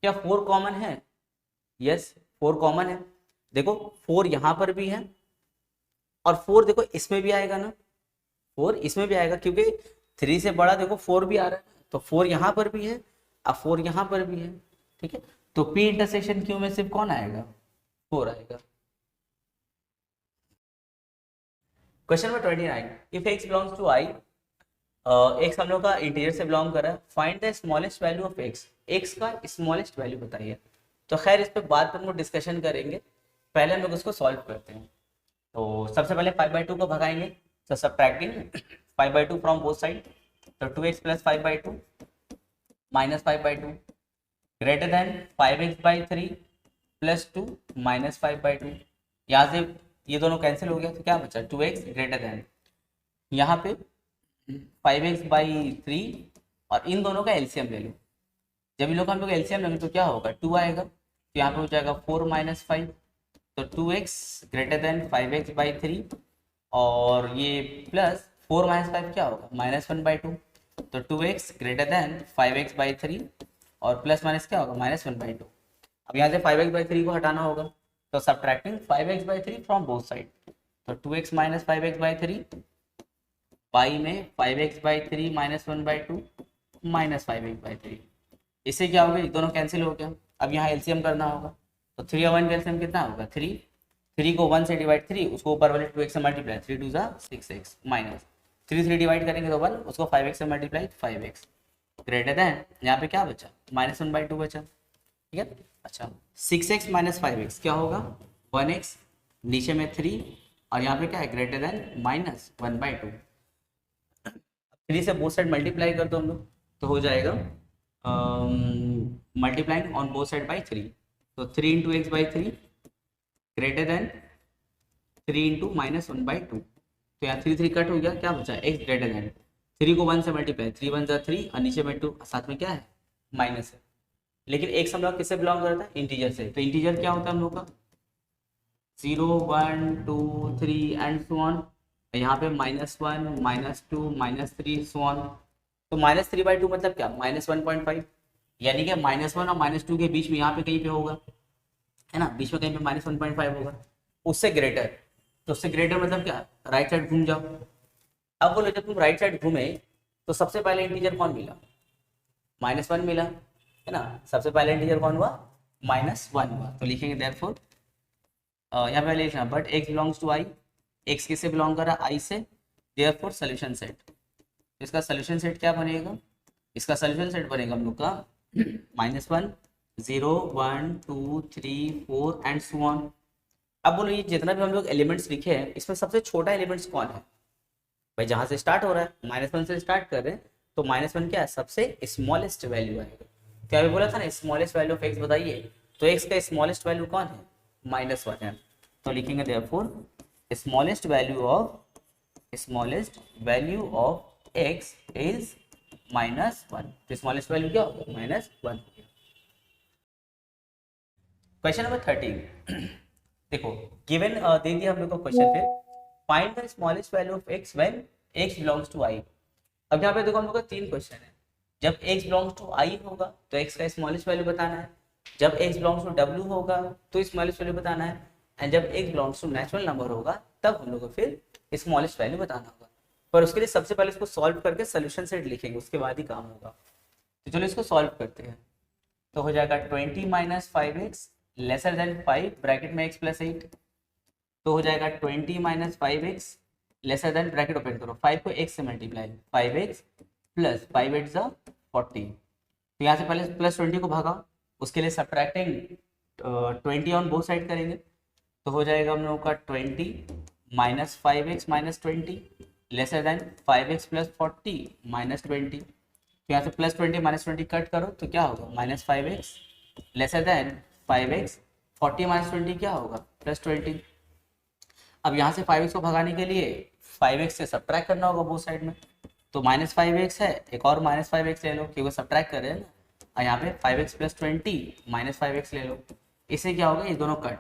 क्या 4 कॉमन है? यस 4 कॉमन है। देखो 4 यहाँ पर भी है, और 4 देखो इसमें भी आएगा ना, 4 इसमें भी आएगा, क्योंकि 3 से बड़ा देखो 4 भी आ रहा है। तो 4 यहाँ पर भी है, अब 4 यहाँ पर भी है। ठीक है, तो P इंटरसेक्शन Q में सिर्फ कौन आएगा, 4 आएगा। Question number 29, if x belongs to I, x हम लोग का इंटीजर से बिलोंग कर रहा है, find the smallest value of x, x का स्मॉलेस्ट वैल्यू बताइए। तो खैर इस पर बाद में हम लोग डिस्कशन करेंगे, पहले हम लोग उसको सॉल्व करते हैं। तो सबसे पहले 5/2 को भगाएंगे, तो सब्ट्रैक्टिंग 5/2 फ्रॉम बोथ साइड। तो 2x + 5/2 -5/2 ग्रेटर देन 5x/3 + 2 -5/2। यहाँ से ये दोनों कैंसिल हो गया, तो क्या बचा 2x ग्रेटर देन, यहाँ पे 5x/3, और इन दोनों का एलसीएम ले लो। जब इन लोग का हम लोग एलसीएम लेंगे तो क्या होगा, 2 आएगा। तो यहाँ पे हो जाएगा 4 - 5, तो 2x ग्रेटर देन 5x/3, और ये प्लस 4 - 5 क्या होगा, -1/2। तो 2x ग्रेटर देन 5x/3, और प्लस माइनस क्या होगा, -1/2। अब यहाँ से 5x/3 को हटाना होगा, तो subtracting 5x/3 from both side. तो 2x - 5x/3, पाई में 5x/3 -1/2 -5x/3। इससे क्या होगा, दोनों कैंसिल हो गया। अब यहाँ एलसीएम करना होगा, तो 3 और 1 का एलसीएम कितना होगा, 3। 3 को 1 से डिवाइड, 3 उसको ऊपर वाले 2x से मल्टीप्लाई, 3 2 6x माइनस 3 डिवाइड करेंगे तो 1, उसको 5x से मल्टीप्लाई 5x ग्रेटर देन, यहाँ पे क्या बचा, -1/2 बचा। ठीक है, अच्छा 6x - 5x क्या होगा, 1x, नीचे में 3, और यहाँ पे क्या है, ग्रेटर देन -1/2। 3 से बोथ साइड मल्टीप्लाई कर दो हम लोग, तो हो जाएगा multiplying on both side by 3। तो 3 × x/3 ग्रेटर देन 3 × -1/2। तो यहाँ 3 3 कट हो गया, क्या बचा, x ग्रेटर देन, 3 को 1 से मल्टीप्लाई, 3 1 = 3, और नीचे में 2, साथ में क्या है, माइनस है। लेकिन x हम लोग किससे बिलोंग करता है, इंटीजर से। तो इंटीजर क्या होता है हम लोग का, 0 1 2 3 एंड सो ऑन। यहाँ पे -1 -2 -3 सो ऑन। तो -3/2 मतलब क्या, -1.5, यानी कि -1 और -2 के बीच में यहाँ पे कहीं पे होगा, है ना, बीच में कहीं पे -1.5 होगा। उससे ग्रेटर, तो उससे ग्रेटर मतलब क्या, राइट साइड घूम जाओ। अब बोलो जब तुम राइट साइड घूमे तो सबसे पहले इंटीजर कौन मिला, -1 मिला, है ना। सबसे पहले इंटीजर कौन हुआ, -1 हुआ। तो लिखेंगे देयरफॉर, यहाँ पे लिखना but x belongs to I, x किससे बिलोंग कर रहा है, I से, देयरफॉर सॉल्यूशन सेट। इसका सॉल्यूशन सेट क्या बनेगा, इसका सॉल्यूशन सेट बनेगा हम लोग का -1 0 1 2 3 4 एंड सो ऑन। अब बोलो ये जितना भी हम लोग एलिमेंट्स लिखे हैं, इसमें सबसे छोटा एलिमेंट्स कौन है भाई, जहां से स्टार्ट हो रहा है, -1 से स्टार्ट कर रहे हैं, तो -1 क्या है, सबसे स्मॉलेस्ट वैल्यू आएगा। क्या अभी बोला था ना, स्मॉलेस्ट वैल्यू ऑफ एक्स बताइए, तो एक्स का स्मॉलेस्ट वैल्यू कौन है, -1 है। तो लिखेंगे therefore smallest value of x is -1। तो स्मॉलेस्ट वैल्यू क्या होगा, -1। क्वेश्चन नंबर 13 देखो, गिवन दे दिया हम लोग को क्वेश्चन पे, find the smallest value of X when X belongs to I. अब यहाँ पे देखो हम लोग का 3 क्वेश्चन है, जब x बिलोंग्स टू i होगा तो x का स्मॉलेस्ट वैल्यू बताना है, जब x बिलोंग्स टू w होगा तो स्मॉलेस्ट वैल्यू बताना है, एंड जब x belongs to natural number होगा तब हम लोग को फिर स्मॉलेस्ट वैल्यू बताना होगा। पर उसके लिए सबसे पहले इसको सॉल्व करके सोल्यूशन सेट लिखेंगे, उसके बाद ही काम होगा। तो चलो इसको सॉल्व करते हैं। तो हो जाएगा 20 minus 5x lesser than 5 bracket में x प्लस 8। तो हो जाएगा 20 minus 5x lesser then bracket open करो 5 को x से मल्टीप्लाई 5x प्लस 5 8 जा 40। तो यहाँ से पहले प्लस 20 को भागा, उसके लिए सब्ट्रैक्टिंग 20 ऑन बोथ साइड करेंगे। तो हो जाएगा हम लोगों का 20 minus 5x minus 20 lesser then 5x plus 40 minus 20। तो यहाँ से प्लस 20 माइनस 20 कट करो तो क्या होगा minus 5x lesser then 5x 40 minus 20 क्या होगा प्लस 20। अब यहाँ से 5x को भगाने के लिए 5x से सब्ट्रैक्ट करना होगा बोथ साइड में। तो माइनस 5x है, एक और माइनस 5x ले लो क्योंकि सब्ट्रैक्ट कर रहे हैं ना। और यहाँ पे 5x प्लस 20 माइनस 5x ले लो। इससे क्या होगा, ये दोनों कट,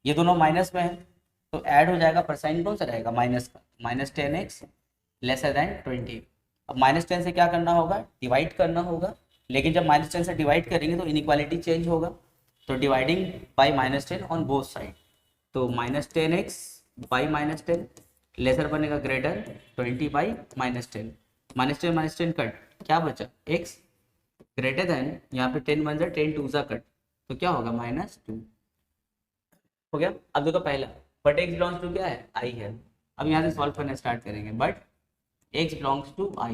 ये दोनों माइनस में है तो ऐड हो जाएगा, पर साइन कौन सा रहेगा माइनस का, माइनस 10x लेसर देन 20। अब माइनस 10 से क्या करना होगा, डिवाइड करना होगा, लेकिन जब माइनस 10 से डिवाइड करेंगे तो इनइक्वालिटी चेंज होगा। तो dividing by minus 10 on both side, तो minus 10x by minus 10 lesser बनेगा greater 20 by minus 10। Minus 10 cut, क्या बचा x ग्रेटर देन, यहाँ पे 10 बन जाए 10 2 जा कट, तो क्या होगा माइनस 2 हो गया। अब देखो पहला बट x बिलोंग्स टू क्या है, i है। अब यहाँ से सॉल्व करना स्टार्ट करेंगे, but x belongs to i,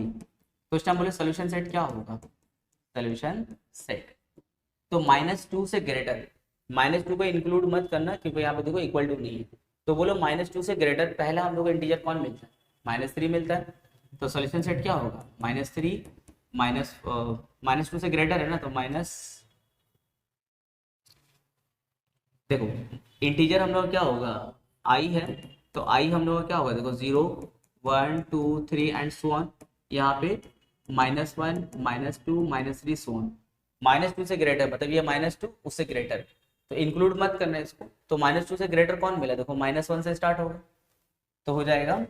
तो इस टाइम बोले सोल्यूशन सेट क्या होगा, सोल्यूशन सेट। तो -2 से ग्रेटर, -2 को इंक्लूड मत करना क्योंकि यहाँ पे देखो इक्वल टू नहीं है, तो बोलो -2 से ग्रेटर पहला हम लोग को इंटीजर कौन मिलता है, -3 मिलता है। तो सोल्यूशन सेट क्या होगा, -3 -2 से ग्रेटर है ना, तो माइनस, देखो इंटीजर हम लोग क्या होगा i है, तो i हम लोग का क्या होगा, देखो 0 1 2 3 एंड सो ऑन, यहाँ पे -1 -2 -3 सो ऑन। -2 से ग्रेटर मतलब ये -2 उससे ग्रेटर, तो इंक्लूड मत करना इसको। तो -2 से ग्रेटर कौन मिला, देखो -1 से स्टार्ट होगा, तो हो जाएगा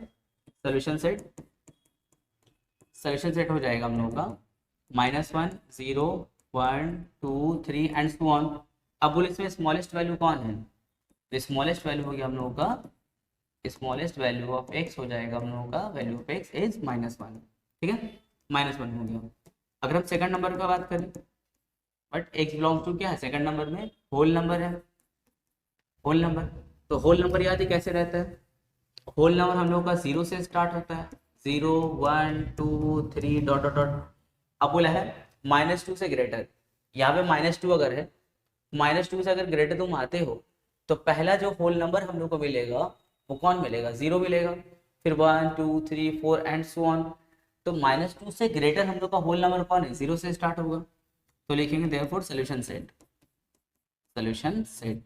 सोल्यूशन सेट। सोल्यूशन सेट हो जाएगा हम लोगों का -1 0 1 2 3 एंड सो ऑन। अब बोले इसमें स्मॉलेस्ट वैल्यू कौन है, तो स्मॉलेस्ट वैल्यू हो गया हम लोगों का, स्मॉलेस्ट वैल्यू ऑफ x हो जाएगा हम लोगों का, वैल्यू ऑफ x इज -1, ठीक है, -1 हो गया। अगर हम सेकंड नंबर का बात करें, बट x बिलोंग्स टू क्या है, सेकंड नंबर में होल नंबर है, होल नंबर। तो होल नंबर याद ही कैसे रहता है, होल नंबर हम लोग का 0 से स्टार्ट होता है, 0 1 2 3 डॉट डॉट डॉट। अब बोला है -2 से ग्रेटर, यहाँ पे -2 अगर है, -2 से अगर ग्रेटर तुम आते हो तो पहला जो होल नंबर हम लोग को मिलेगा वो कौन मिलेगा, 0 मिलेगा, फिर 1 2 3 4 एंड सो ऑन। तो -2 से ग्रेटर हम लोग का होल नंबर कौन है, 0 से स्टार्ट होगा, तो लिखेंगे therefore solution set, solution set.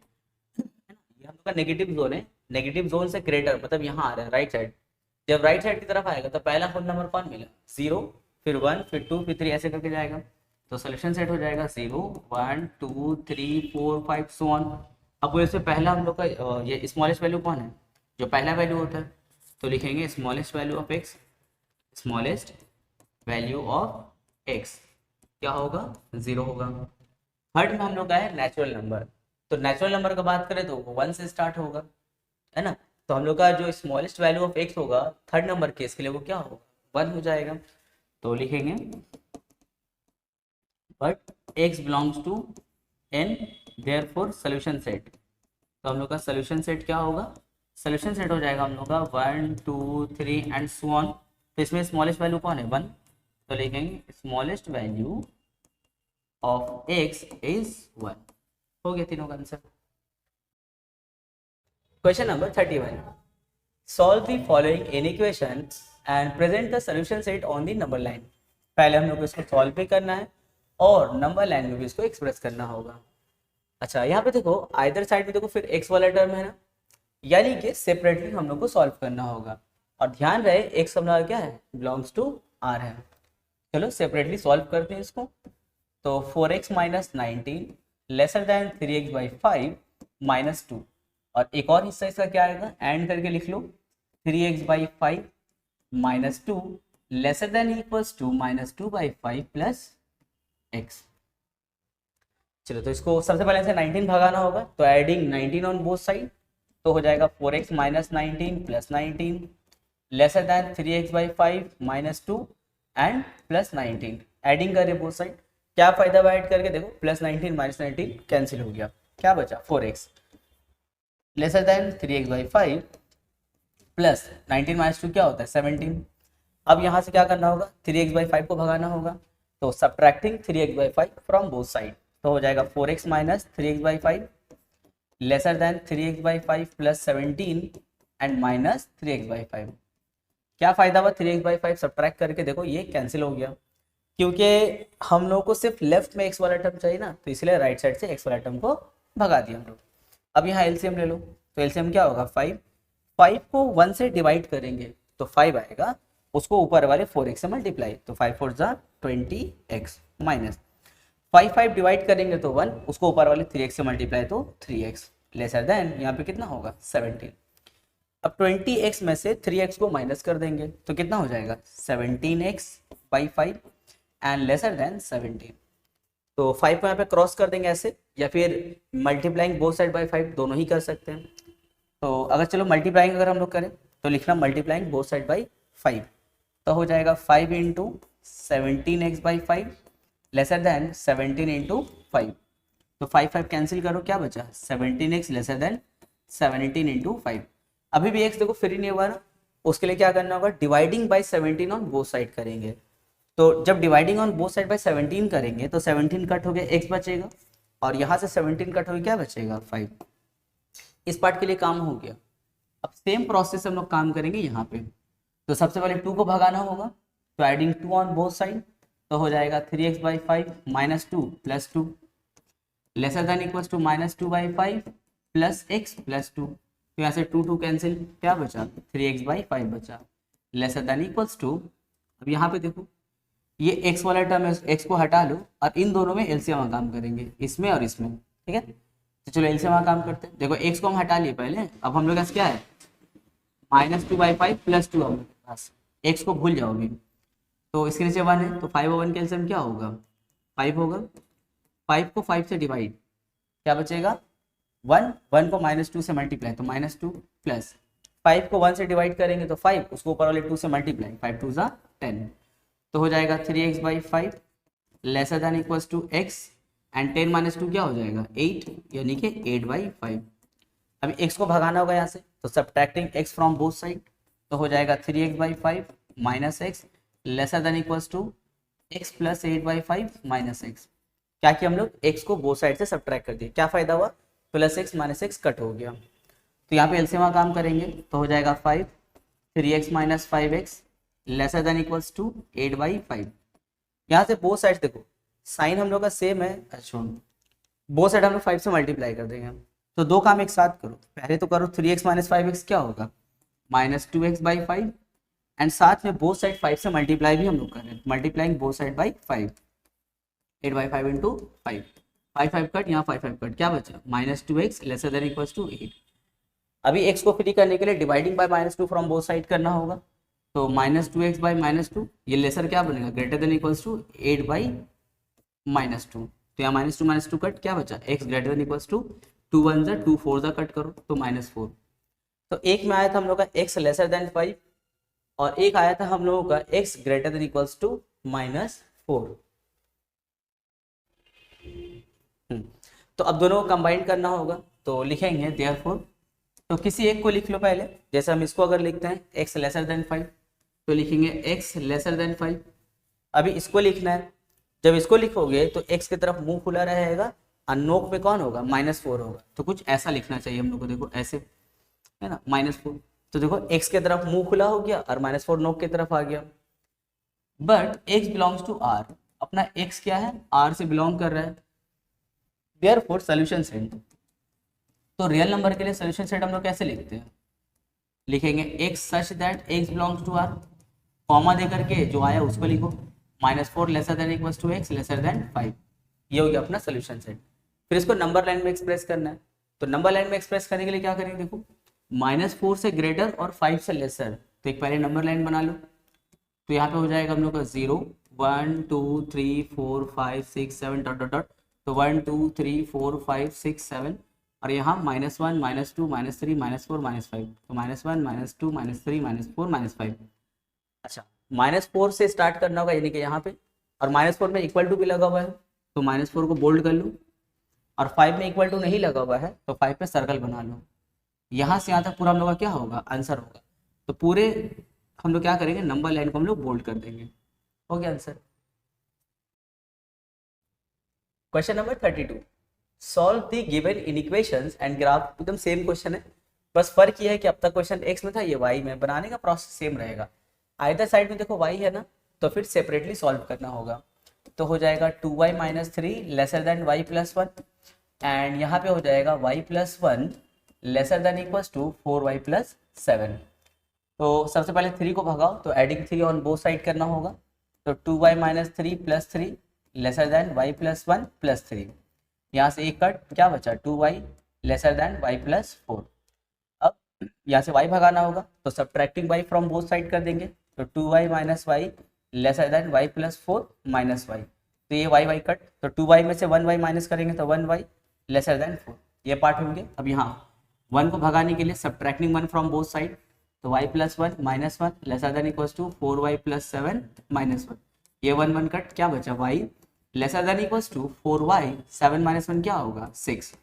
ये हम लोग का नेगेटिव जोन है, नेगेटिव जोन से ग्रेटर मतलब यहाँ आ रहा है राइट साइड, जब राइट साइड की तरफ आएगा तो पहला होल नंबर कौन मिला, 0, फिर 1 फिर 2 फिर 3 ऐसे करके जाएगा, तो सोल्यूशन सेट हो जाएगा 0 1 2 3 4 5 सो ऑन। अब वैसे पहला हम लोग का ये स्मॉलेस्ट वैल्यू कौन है, जो पहला वैल्यू होता है, तो लिखेंगे smallest value of x, smallest value of x क्या होगा, 0 होगा। थर्ड में हम लोग का है नेचुरल नंबर, तो नेचुरल नंबर का बात करें तो वो 1 से स्टार्ट होगा, है ना। तो हम लोग का जो स्मॉलेस्ट वैल्यू ऑफ x होगा थर्ड नंबर केस के लिए वो क्या होगा, 1 हो जाएगा। तो लिखेंगे but x belongs to n therefore solution set. तो हम लोग का सोल्यूशन सेट क्या होगा, सोल्यूशन सेट हो जाएगा हम लोग का 1 2 3 एंड सो ऑन। तो इसमें स्मॉलेस्ट वैल्यू कौन है, 1, तो लिखेंगे smallest value of x is 1। हो गया तीनों का answer. Question number 31, solve the following inequation and present the solution set on the number line. पहले हम लोग को इसको सॉल्व भी करना है और नंबर लाइन में भी इसको एक्सप्रेस करना होगा। अच्छा यहाँ पे देखो आइदर साइड में देखो फिर x वाला टर्म है ना, यानी कि सेपरेटली हम लोग को सॉल्व करना होगा। और ध्यान रहे x हमारा क्या है, बिलोंग्स टू r है। चलो सेपरेटली सॉल्व करते हैं इसको। तो 4x minus 19 lesser than 3x by 5 minus 2, और एक और हिस्सा इसका क्या आएगा, एंड करके लिख लो 3x by 5 minus 2 lesser than equals to -2/5 plus x. चलो तो इसको सबसे पहले से 19 भगाना होगा, तो एडिंग 19 ऑन बोथ साइड, तो हो जाएगा 4x minus 19 plus 19 lesser than 3x/5 -2 and plus 19। Adding करें बोथ साइड, क्या फायदा हुआ ऐड करके, देखो +19 -19 कैंसिल हो गया, क्या बचा 4x lesser than 3x/5 plus 19 -2 क्या होता है 17। अब यहाँ से क्या करना होगा, 3x/5 को भगाना होगा, तो subtracting 3x/5 from both side, तो हो जाएगा 4x minus 3x/5 lesser than 3x/5 plus 17 and minus 3x/5। क्या फायदा हुआ, 3x/5 सब्ट्रैक्ट करके देखो ये कैंसिल हो गया, क्योंकि हम लोग को सिर्फ लेफ्ट में x वाला टर्म चाहिए ना, तो इसलिए राइट साइड से x वाला टर्म को भगा दिया हम लोग। अब यहाँ एलसीएम ले लो, तो एलसीएम क्या होगा 5 को 1 से डिवाइड करेंगे तो 5 आएगा, उसको ऊपर वाले 4x से मल्टीप्लाई, तो 5 4 जा 20x माइनस 5 डिवाइड करेंगे तो 1, उसको ऊपर वाले 3x से मल्टीप्लाई तो 3x लेसर देन यहाँ पे कितना होगा 17। अब 20x में से 3x को माइनस कर देंगे तो कितना हो जाएगा 17x/5 एंड लेसर देन 17। तो 5 को यहाँ पे क्रॉस कर देंगे ऐसे, या फिर मल्टीप्लाइंग बोथ साइड बाय 5 दोनों ही कर सकते हैं। तो अगर चलो मल्टीप्लाइंग अगर हम लोग करें तो लिखना मल्टीप्लाइंग बोथ साइड बाय 5, तो हो जाएगा 5 × 17x/5 लेसर देन 17 × 5, तो 5 कैंसिल करो, क्या बचा 17x लेसर देन 17 × 5। अभी भी x देखो फ्री नहीं हुआ ना, उसके लिए क्या करना होगा, dividing by 17 on both side करेंगे। तो जब dividing on both side by 17 करेंगे तो 17 कट हो गया x बचेगा, और यहाँ से 17 कट हो गया क्या बचेगा 5। इस पार्ट के लिए काम हो गया। अब सेम प्रोसेस हम लोग काम करेंगे यहाँ पे, तो सबसे पहले 2 को भगाना होगा, तो एडिंग 2 ऑन बोथ साइड, तो हो जाएगा 3x/5 -2 plus 2 lesser than equals to -2/5 plus x plus 2, तो यहाँ से 2 कैंसिल, क्या बचा 3x/5 बचा लेसर देन इक्वल्स टू। अब यहाँ पे देखो ये x वाला टर्म है, x को हटा लो और इन दोनों में एलसीएम काम करेंगे, इसमें और इसमें, ठीक है। तो चलो एलसीएम काम करते हैं। देखो x को हम हटा लिए पहले, अब हम लोग पास क्या है -2/5 प्लस 2 हम लोग के पास, x को भूल जाओ अभी, तो इसके नीचे 1 है, तो 5 और 1 कैल्सियम क्या होगा 5 होगा। 5 को 5 से डिवाइड क्या बचेगा 1 को -2 से मल्टीप्लाई तो -2 प्लस 5 को 1 से डिवाइड करेंगे तो 5, उसको ऊपर वाले 2 से मल्टीप्लाई 5 2 जा 10, तो हो जाएगा 3x/5 lesser than equals to x and 10 - 2 क्या हो जाएगा 8, यानी कि 8/5। अभी x को भगाना होगा यहाँ से, तो subtracting x from both side, तो हो जाएगा 3x/5 minus x lesser than equals to x plus 8/5 minus x। क्या किया हम लोग x को बोथ साइड से सब्ट्रैक्ट कर दिया, क्या फायदा हुआ +x - x कट हो गया। तो यहाँ पे एलसीएम काम करेंगे तो हो जाएगा 5 3x - 5x lesser than equals to 8/5। यहाँ से बोथ साइड देखो साइन हम लोग का सेम है, अच्छा बोथ साइड हम लोग 5 से मल्टीप्लाई कर देंगे, तो दो काम एक साथ करो। पहले तो करो 3x - 5x क्या होगा -2x/5 एंड साथ में बोथ साइड 5 से मल्टीप्लाई भी हम लोग करें, multiplying both side by 5 8/5 × 5 5 cut, यहाँ 5 कट, क्या बचा -2x lesser than equals to 8। अभी x को फ्री करने के लिए dividing bye -2 from both side करना होगा, तो -2x बाई -2 ये लेसर क्या बनेगा ग्रेटर देन इक्वल्स टू 8/-2, तो यहाँ -2 कट, क्या बचा x greater than equals to 2 1 जा 2 4 जा कट करो तो -4। तो एक में आया था हम लोग का x लेसर देन 5 और एक आया था हम लोगों का x greater than equals to -4। तो अब दोनों को कंबाइन करना होगा, तो लिखेंगे देयरफॉर, तो किसी एक को लिख लो पहले, जैसे हम इसको अगर लिखते हैं x लेसर देन 5 तो लिखेंगे x लेसर देन 5। अभी इसको लिखना है, जब इसको लिखोगे तो x की तरफ मुंह खुला रहेगा और नोक में कौन होगा -4 होगा, तो कुछ ऐसा लिखना चाहिए हम लोग को, देखो ऐसे है ना -4, तो देखो x की तरफ मुंह खुला हो गया और -4 नोक की तरफ आ गया। But x belongs to r, अपना x क्या है r से बिलोंग कर रहा है, देयरफॉर सॉल्यूशन सेट। तो रियल नंबर के लिए सॉल्यूशन सेट हम लोग कैसे लिखते हैं, लिखेंगे x such that x belongs to r, comma दे करके जो आया उसको लिखो -4 lesser than equals to x lesser than 5, ये हो गया अपना सॉल्यूशन सेट। फिर इसको नंबर लाइन में एक्सप्रेस करना है, तो नंबर लाइन में एक्सप्रेस करने के लिए क्या करेंगे, देखो -4 से ग्रेटर और 5 से लेसर, तो एक पहले नंबर लाइन बना लो, तो यहाँ पे हो जाएगा हम लोग का 0 1 2 3 4 5 6 7 डॉट डॉट डॉट, तो 1 2 3 4 5 6 7, और यहाँ -1 -2 -3 -4 -5, तो -1 -2 -3 -4 -5। अच्छा, -4 से स्टार्ट करना होगा यानी कि यहाँ पे, और -4 में इक्वल टू भी लगा हुआ है, तो -4 को बोल्ड कर लूँ, और 5 में इक्वल टू नहीं लगा हुआ है तो 5 पे सर्कल बना लो। यहाँ से यहाँ तक पूरा हम लोग का क्या होगा, आंसर होगा। तो पूरे हम लोग क्या करेंगे, नंबर लाइन को हम लोग बोल्ड कर देंगे। हो गया answer. Question number 32, solve the given inequations and graph. एकदम सेम क्वेश्चन है, बस फर्क ये है कि अब तक क्वेश्चन एक्स में था, ये वाई में। बनाने का प्रोसेस सेम रहेगा। आइदर साइड में देखो वाई है ना, तो फिर सेपरेटली सॉल्व करना होगा। तो हो जाएगा 2y - 3 lesser then y + 1, and यहाँ पे हो जाएगा y + 1 lesser than equals to 4y + 7। तो सबसे पहले 3 को भगाओ, तो एडिंग 3 ऑन बोथ साइड करना होगा। तो 2y - 3 + 3 लेसर देन y + 1 + 3। यहाँ से एक कट, क्या बचा, 2y लेसर देन y + 4। अब यहाँ से y भगाना होगा, तो subtracting y from both side कर देंगे। तो 2y - y lesser then y + 4 - y, तो ये y कट, तो 2y में से 1y माइनस करेंगे तो 1y लेसर देन 4, ये पार्ट होंगे। अब यहाँ 1 को भगाने के लिए सब्ट्रैक्टिंग 1 फ्रॉम बोथ साइड, तो y + 1 - 1 lesser than equals to 4y + 7 - 1, ये 1 कट, क्या बचा, y lesser than equals to 4y 7 - 1 क्या होगा, 6।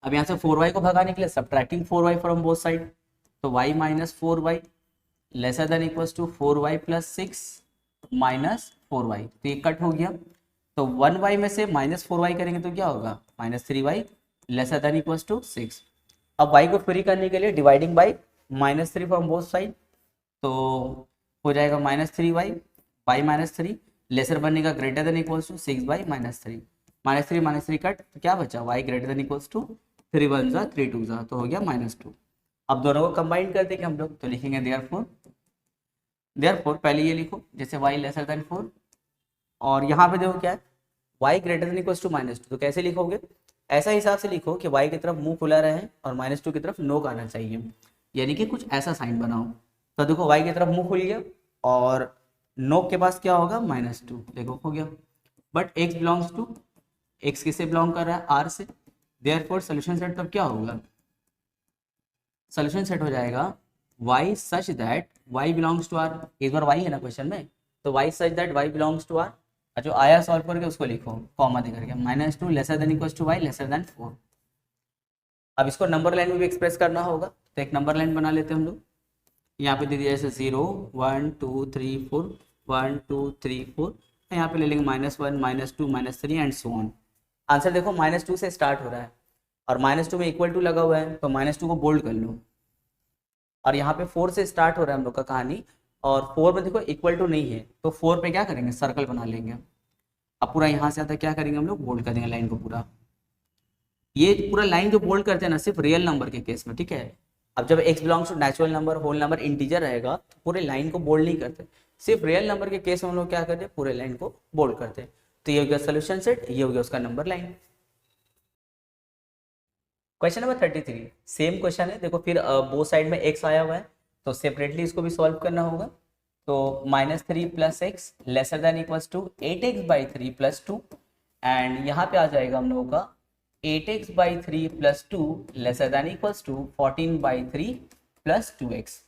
अब यहाँ से 4y को भगाने के लिए subtracting 4y from both side, तो y - 4y lesser than equals to 4y + 6 - 4y, तो ये कट हो गया। तो 1y में से -4y करेंगे तो क्या होगा, -3y laser than equals to 6। अब y को फ्री करने के लिए dividing by -3 from both side, तो हो जाएगा -3y y -3 लेसर बनेगा greater than equals to 6y -3, -3 cut, तो क्या बचा, y greater than equals to 3 1 जा 3 2 जा, तो हो गया -2। अब दोनों को कंबाइन कर देंगे हम लोग, तो लिखेंगे देयरफॉर पहले ये लिखो जैसे y लेसर देन 4, और यहाँ पे देखो क्या है, y greater than equals to -2, तो कैसे लिखोगे, ऐसा हिसाब से लिखो कि y की तरफ मुंह खुला रहे और -2 की तरफ नोक आना चाहिए, यानी कि कुछ ऐसा साइन बनाओ। तो देखो y की तरफ मुंह खुल गया और नोक के पास क्या होगा, -2, देखो हो गया। But x belongs to, x किससे बिलोंग कर रहा है, r से, देयरफॉर सोल्यूशन सेट तब क्या होगा, सोल्यूशन सेट हो जाएगा y such that y belongs to r, एक बार y है ना क्वेश्चन में, तो y such that y belongs to r, जो आया सॉल्व करके उसको लिखो कॉमा दे करके, -2 lesser than equals to y lesser than 4। अब इसको नंबर लाइन में भी एक्सप्रेस करना होगा, तो एक नंबर लाइन बना लेते हैं हम लोग। यहाँ पे दे दिया जैसे 0 1 2 3 4 1 2 3 4, यहाँ पे ले लेंगे -1 -2 -3 एंड सो ऑन। आंसर देखो -2 से स्टार्ट हो रहा है और -2 में इक्वल टू लगा हुआ है, तो -2 को बोल्ड कर लो, और यहाँ पे 4 से स्टार्ट हो रहा है हम लोग का कहानी, और 4 में देखो इक्वल टू नहीं है, तो 4 पे क्या करेंगे, सर्कल बना लेंगे। अब पूरा यहाँ से आता क्या करेंगे हम लोग, बोल्ड कर देंगे लाइन को पूरा। ये पूरा लाइन जो बोल्ड करते हैं ना, सिर्फ रियल नंबर के केस में, ठीक है। अब जब x belongs to natural number, whole number, integer रहेगा, तो पूरे लाइन को बोल्ड नहीं करते, सिर्फ रियल नंबर के केस में हम लोग क्या करते हैं, पूरे लाइन को बोल्ड करते हैं। तो ये हो गया सोल्यूशन सेट, ये हो गया उसका number line. Question number 33, same question है, देखो फिर बोथ साइड में x आया हुआ है, तो सेपरेटली इसको भी सॉल्व करना होगा। तो -3 + x lesser than equals to 8x/3 + 2, and यहाँ पे आ जाएगा हम लोगों का 8x/3 + 2 lesser than equals to 14/3 + 2x।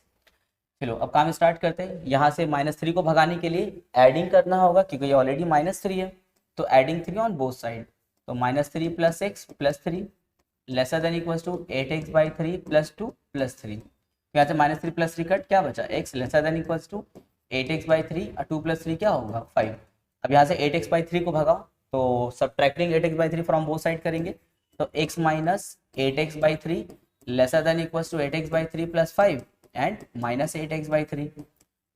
चलो अब काम स्टार्ट करते हैं। यहाँ से -3 को भगाने के लिए एडिंग करना होगा, क्योंकि ये ऑलरेडी -3 है, तो एडिंग 3 ऑन बोथ साइड, तो -3 + x + 3 lesser than equals to 8x/3 + 2 + 3। यहाँ से -3 + 3 कट, क्या बचा, x lesser than equals to 8x/3 और 2 + 3 क्या होगा, 5। अब यहाँ से 8x/3 को भगाओ, तो subtracting 8x/3 from both side करेंगे, तो x - 8x/3 lesser than equals to 8x/3 + 5 and -8x/3। तो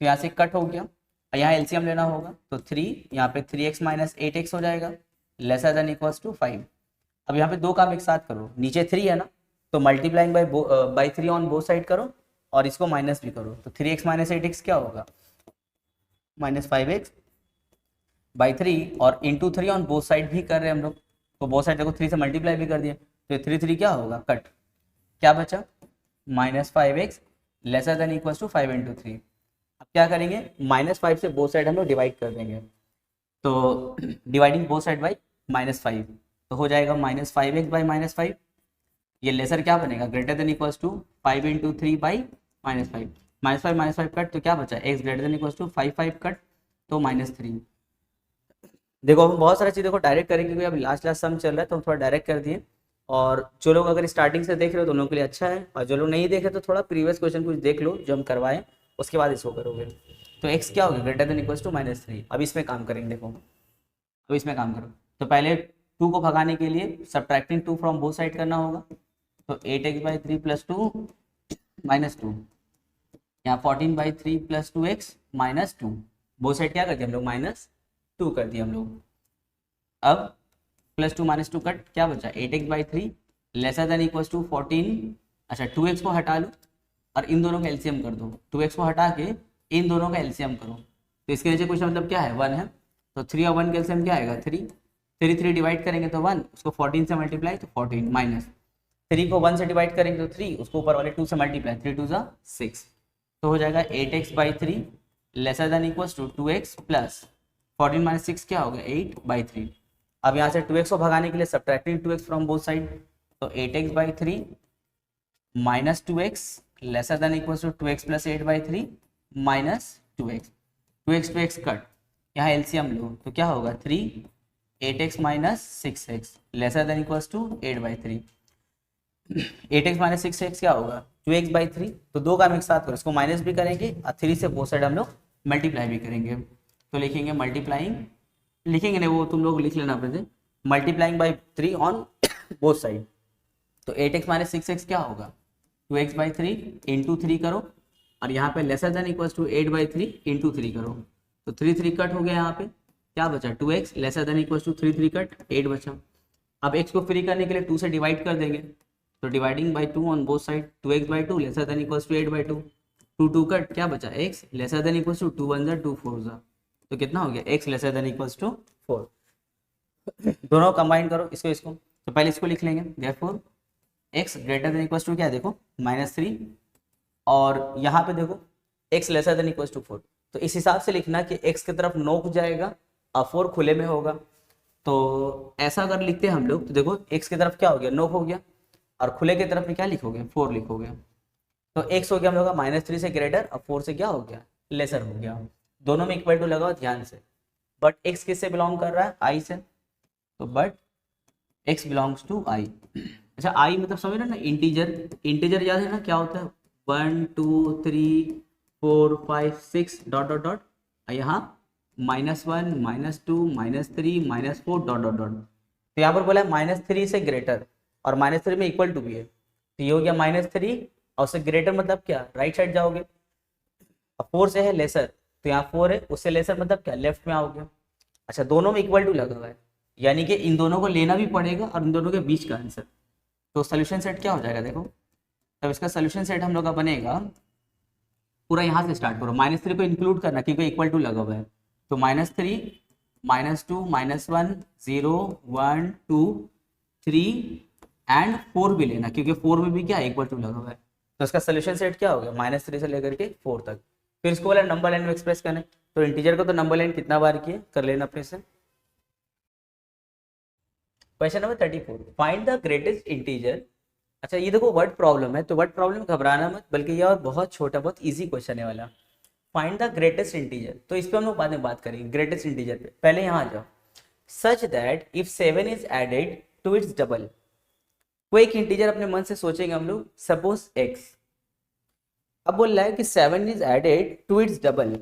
यहाँ से कट हो गया, और यहाँ एलसीएम लेना होगा, तो 3 यहाँ पे 3x - 8x हो जाएगा लेसर देन इक्वल्स टू 5। अब यहाँ पे दो काम एक साथ करो, नीचे 3 है ना, तो multiplying by 3 on both side करो और इसको माइनस भी करो, तो 3x - 8x क्या होगा, -5x/3, और इंटू 3 ऑन बोथ साइड भी कर रहे हैं हम लोग, तो बोथ साइड देखो 3 से मल्टीप्लाई भी कर दिए, तो 3 क्या होगा, कट, क्या बचा, -5x lesser than equals to 5 × 3। अब क्या करेंगे, -5 से बोथ साइड हम लोग डिवाइड कर देंगे। तो डिवाइडिंग बोथ साइड बाई -5, तो हो जाएगा -5x बाई -5। ये लेसर क्या बनेगा, greater than equals to 5 × 3 by -5। -5 cut, तो क्या बचा, x greater than equals to 5 cut, तो -3। देखो हम बहुत सारी चीज़ों को डायरेक्ट करेंगे क्योंकि अभी लास्ट सम चल रहा है, तो हम थोड़ा डायरेक्ट कर दिए। और जो लोग अगर स्टार्टिंग से देख रहे हो तो उन लोगों के लिए अच्छा है, और जो लोग नहीं देख रहे तो थोड़ा प्रीवियस क्वेश्चन कुछ देख लो जो हम करवाएं, उसके बाद इसको करोगे। तो x क्या होगा, ग्रेटर देन इक्वल्स टू -3। अब इसमें काम करेंगे, देखो अब इसमें काम करो। तो पहले 2 को भगाने के लिए सब्ट्रैक्टिंग 2 फ्रॉम बोथ साइड करना होगा। तो 8x/3 + 2 -2, यहाँ 14/3 + 2x -2, बोथ साइड क्या कर दिया हम लोग, -2 कर दिया हम लोग। अब +2 -2 कट, क्या बचा, 8x/3 lesser than equals to 14। अच्छा 2x को हटा लो और इन दोनों का एलसीएम कर दो, 2x को हटा के इन दोनों का एलसीएम करो। तो इसके नीचे क्वेश्चन मतलब क्या है, 1 है, तो 3 और 1 का एलसीएम क्या आएगा, 3। 3 डिवाइड करेंगे तो 1, उसको 14 से मल्टीप्लाई तो 14, माइनस 3 को 1 से डिवाइड करेंगे तो 3, उसको ऊपर वाले 2 से मल्टीप्लाई, 3 2 = 6। तो हो जाएगा 8x/3 lesser than equals to 2x plus 14 - 6 क्या होगा, 8/3। अब यहाँ से 2x को भगाने के लिए subtracting 2x from both side, तो 8x/3 - 2x lesser than equals to 2x + 8/3 - 2x। 2x cut, यहाँ एलसीएम लो तो क्या होगा, 3 8x - 6x laser than equals to 8/3। 8x - 6x क्या होगा, 2x/3। तो दो का हम एक साथ करो, इसको माइनस भी करेंगे और 3 से बोथ साइड हम लोग मल्टीप्लाई भी करेंगे। तो लिखेंगे मल्टीप्लाइंग, लिखेंगे नहीं वो तुम लोग लिख लेना अपने से, multiplying by 3 on both side. तो 8x - 6x क्या होगा, 2x/3 × 3 करो, और यहाँ पे लेसर देन इक्वल्स टू 8/3 × 3 करो। तो 3 कट हो गया, यहाँ पे क्या बचा, 2x lesser than equals to 3 cut, 8 बचा। अब x को फ्री करने के लिए 2 से डिवाइड कर देंगे, तो dividing by 2 on both side, 2x/2 lesser than equals to 8/2। 2 cut, क्या बचा, x lesser than equals to 2 1 = 2 4 = तो कितना हो गया, x lesser than equals to 4। दोनों कंबाइन करो इसको इसको, तो पहले इसको लिख लेंगे, therefore x greater than equals to क्या देखो, -3, और यहाँ पे देखो x lesser than equals to 4। तो इस हिसाब से लिखना कि x की तरफ नोक जाएगा और 4 खुले में होगा। तो ऐसा अगर लिखते हैं हम लोग, तो देखो x की तरफ क्या हो गया, नोक हो गया, और खुले की तरफ में क्या लिखोगे, 4 लिखोगे। तो x हो गया हम लोग का -3 से ग्रेटर, और 4 से क्या हो गया, लेसर हो गया। दोनों में इक्वल टू लगाओ ध्यान से। बट x किससे बिलोंग कर रहा है, i से, तो but x belongs to i। अच्छा i मतलब समझ रहे ना, इंटीजर, इंटीजर याद है ना क्या होता है, 1 2 3 4 5 6 डॉट डॉट डॉट, यहाँ -1 -2 -3 -4 डॉट डॉट डॉट। तो यहाँ पर बोला है -3 से ग्रेटर, और -3 में इक्वल टू भी है, तो ये हो गया -3, और उससे ग्रेटर मतलब क्या, राइट साइड जाओगे, और 4 से है लेसर, तो यहाँ 4 है, उससे लेसर मतलब क्या, लेफ्ट में आओगे। अच्छा दोनों में इक्वल टू लगा हुआ है, यानी कि इन दोनों को लेना भी पड़ेगा, और इन दोनों के बीच का आंसर। तो सोल्यूशन सेट क्या हो जाएगा, देखो तब इसका सोल्यूशन सेट हम लोग का बनेगा, पूरा यहाँ से स्टार्ट करो, -3 को इंक्लूड करना क्योंकि इक्वल टू लगा हुआ है। तो -3 -2 -1 0 1 2 3 एंड 4 भी लेना क्योंकि 4 में भी क्या इक्वल टू लगा हुआ है। तो इसका सोल्यूशन सेट क्या हो गया, -3 से लेकर के 4 तक। फिर इसको बोला नंबर लाइन में एक्सप्रेस करना है, तो इंटीजर को तो नंबर लाइन कितना बार किए कर लेना अपने से। Question number 34, find the greatest integer. अच्छा ये देखो वर्ड प्रॉब्लम है, तो वर्ड प्रॉब्लम घबराना मत, बल्कि ये और बहुत छोटा बहुत इजी क्वेश्चन है वाला। फाइंड द ग्रेटेस्ट इंटीजर, तो इस पे हम लोग बाद में बात करेंगे ग्रेटेस्ट इंटीजर पे, पहले यहाँ आ जाओ। Such that if 7 is added to its double, कोई एक इंटीजर अपने मन से सोचेंगे हम लोग, सपोज x। अब बोल रहा है कि 7 is added to its double,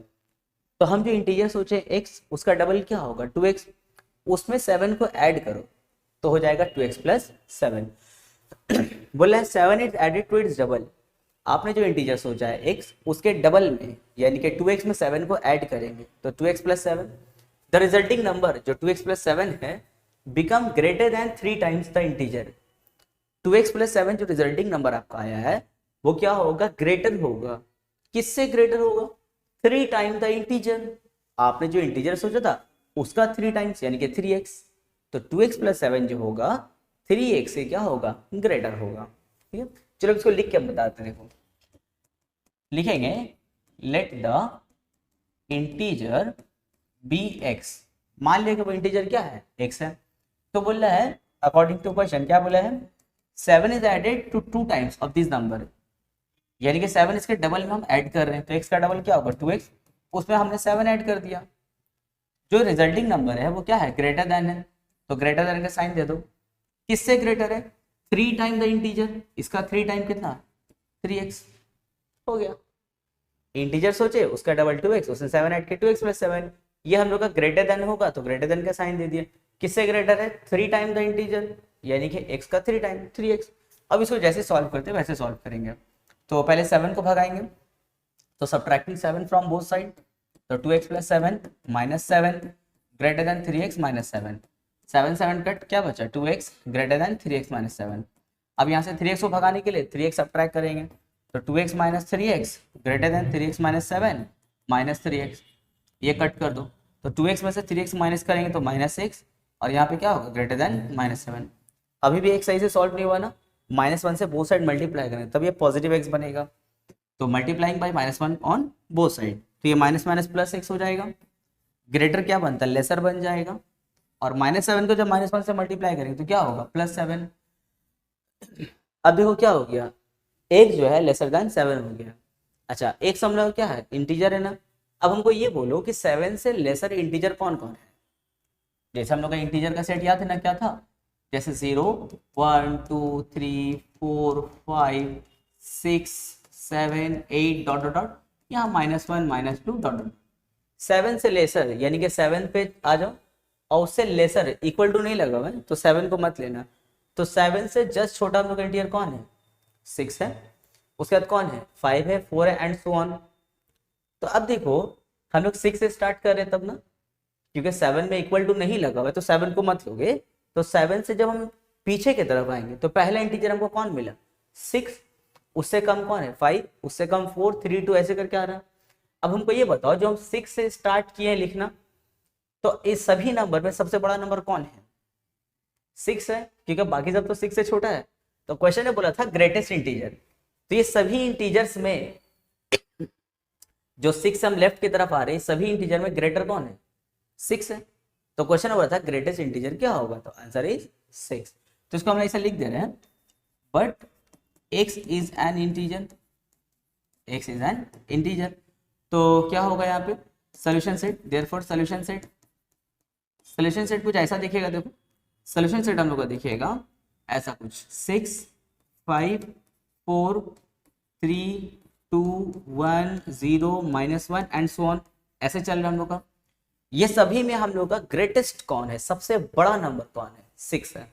तो हम जो इंटीजर सोचे x, उसका डबल क्या होगा 2x, उसमें 7 को ऐड करो तो हो जाएगा 2x + 7। बोल रहा है 7 is added to its double, आपने जो इंटीजर सोचा है x, उसके डबल में यानी कि 2x में 7 को ऐड करेंगे तो 2x + 7। द रिजल्टिंग नंबर जो 2x + 7 है become greater than 3 times the integer. 2x + 7 जो रिजल्टिंग नंबर आपका आया है वो क्या होगा, ग्रेटर होगा, किससे ग्रेटर होगा, 3 टाइम द इंटीजर। आपने जो इंटीजर सोचा था उसका 3 टाइम्स यानी कि 3x, तो 2x + 7 जो होगा 3x से क्या होगा, ग्रेटर होगा। ठीक है, चलो इसको लिख के हम बताते हैं। देखो लिखेंगे, let the integer be x, मान लिया कि वो इंटीजर क्या है, एक्स है, तो बोल रहा है अकॉर्डिंग टू क्वेश्चन क्या बोला है, 7 is added to 2 times of this number, यानी कि 7 इसके डबल में हम ऐड कर रहे हैं, तो x का डबल क्या होगा 2x, उसमें हमने 7 ऐड कर दिया, जो रिजल्टिंग नंबर है वो क्या है, ग्रेटर देन है, तो ग्रेटर देन का साइन दे दो, किससे ग्रेटर है, 3 टाइम द इंटीजर, इसका 3 टाइम कितना 3x, हो गया, इंटीजर सोचे उसका डबल 2x, उसने 7 ऐड किया 2x + 7, ये हम लोग का ग्रेटर देन होगा तो ग्रेटर देन का साइन दे दिया, किससे ग्रेटर है 3 टाइम द इंटीजर, यानी कि x का 3 टाइम 3x। अब इसको जैसे सॉल्व करते हैं वैसे सॉल्व करेंगे, तो पहले 7 को भगाएंगे, तो सब्ट्रैक्टिंग 7 फ्रॉम बोथ साइड, तो 2x + 7 -7 greater then 3x - 7, 7 7 cut क्या बचा 2x ग्रेटर देन 3x - 7। अब यहाँ से 3x को भगाने के लिए 3x सब्ट्रैक्ट करेंगे, तो 2x - 3x greater than 3x - 7 -3x, ये कट कर दो, तो 2x में से 3x माइनस करेंगे तो -x, और यहाँ पे क्या होगा ग्रेटर देन -7। अभी भी एक सही से सॉल्व नहीं हुआ ना, -1 से बोथ साइड मल्टीप्लाई करें तब ये पॉजिटिव x बनेगा, तो multiplying by -1 on both side, तो ये माइनस माइनस प्लस x हो जाएगा, ग्रेटर क्या बनता है लेसर बन जाएगा, और -7 को जब -1 से मल्टीप्लाई करेंगे तो क्या होगा +7। अब देखो क्या हो गया, एक जो है लेसर देन 7 हो गया। अच्छा एक समझो क्या है इंटीजर है ना, अब हमको ये बोलो कि 7 से लेसर इंटीजर कौन कौन है, जैसे हम लोग का इंटीजर का सेट याद है ना क्या था, जैसे 0 1 2 3 4 5 6 7 8 डॉट डॉट डॉट, यहाँ -1 -2 डॉट डॉट, 7 से लेसर यानी कि 7 पे आ जाओ, और उससे लेसर इक्वल टू नहीं लगा हुआ है तो 7 को मत लेना, तो 7 से जस्ट छोटा हम लोग का इंटीजर कौन है 6 है, उसके बाद कौन है 5 है 4 है एंड सो ऑन। तो अब देखो हम लोग 6 से स्टार्ट कर रहे हैं तब ना, क्योंकि 7 में इक्वल टू नहीं लगा हुआ है तो 7 को मत लोगे, तो 7 से जब हम पीछे की तरफ आएंगे तो पहला इंटीजर हमको कौन मिला 6, उससे कम कौन है 5, उससे कम 4 3 2 ऐसे करके आ रहा है। अब हमको ये बताओ जो हम 6 से स्टार्ट किए हैं लिखना, तो इस सभी नंबर में सबसे बड़ा नंबर कौन है 6 है, क्योंकि बाकी सब तो 6 से छोटा है, तो क्वेश्चन ने बोला था ग्रेटेस्ट इंटीजर, तो ये सभी इंटीजर्स में जो 6 हम लेफ्ट की तरफ आ रहे हैं सभी इंटीजर में ग्रेटर कौन है 6 है, तो क्वेश्चन बोला था ग्रेटेस्ट इंटीजर क्या होगा, तो आंसर इज 6। तो इसको हम ऐसा लिख दे रहे हैं, but x is an integer, x is an integer, तो क्या होगा यहाँ पे solution set, therefore solution set, solution set कुछ ऐसा दिखेगा, देखो सोल्यूशन सेट हम लोग का दिखेगा ऐसा कुछ 6 5 4 3 2 1 0 -1 एंड सो ऑन, ऐसे चल रहा है हम लोग का। ये सभी में हम लोग का ग्रेटेस्ट कौन है, सबसे बड़ा नंबर कौन है 6 है।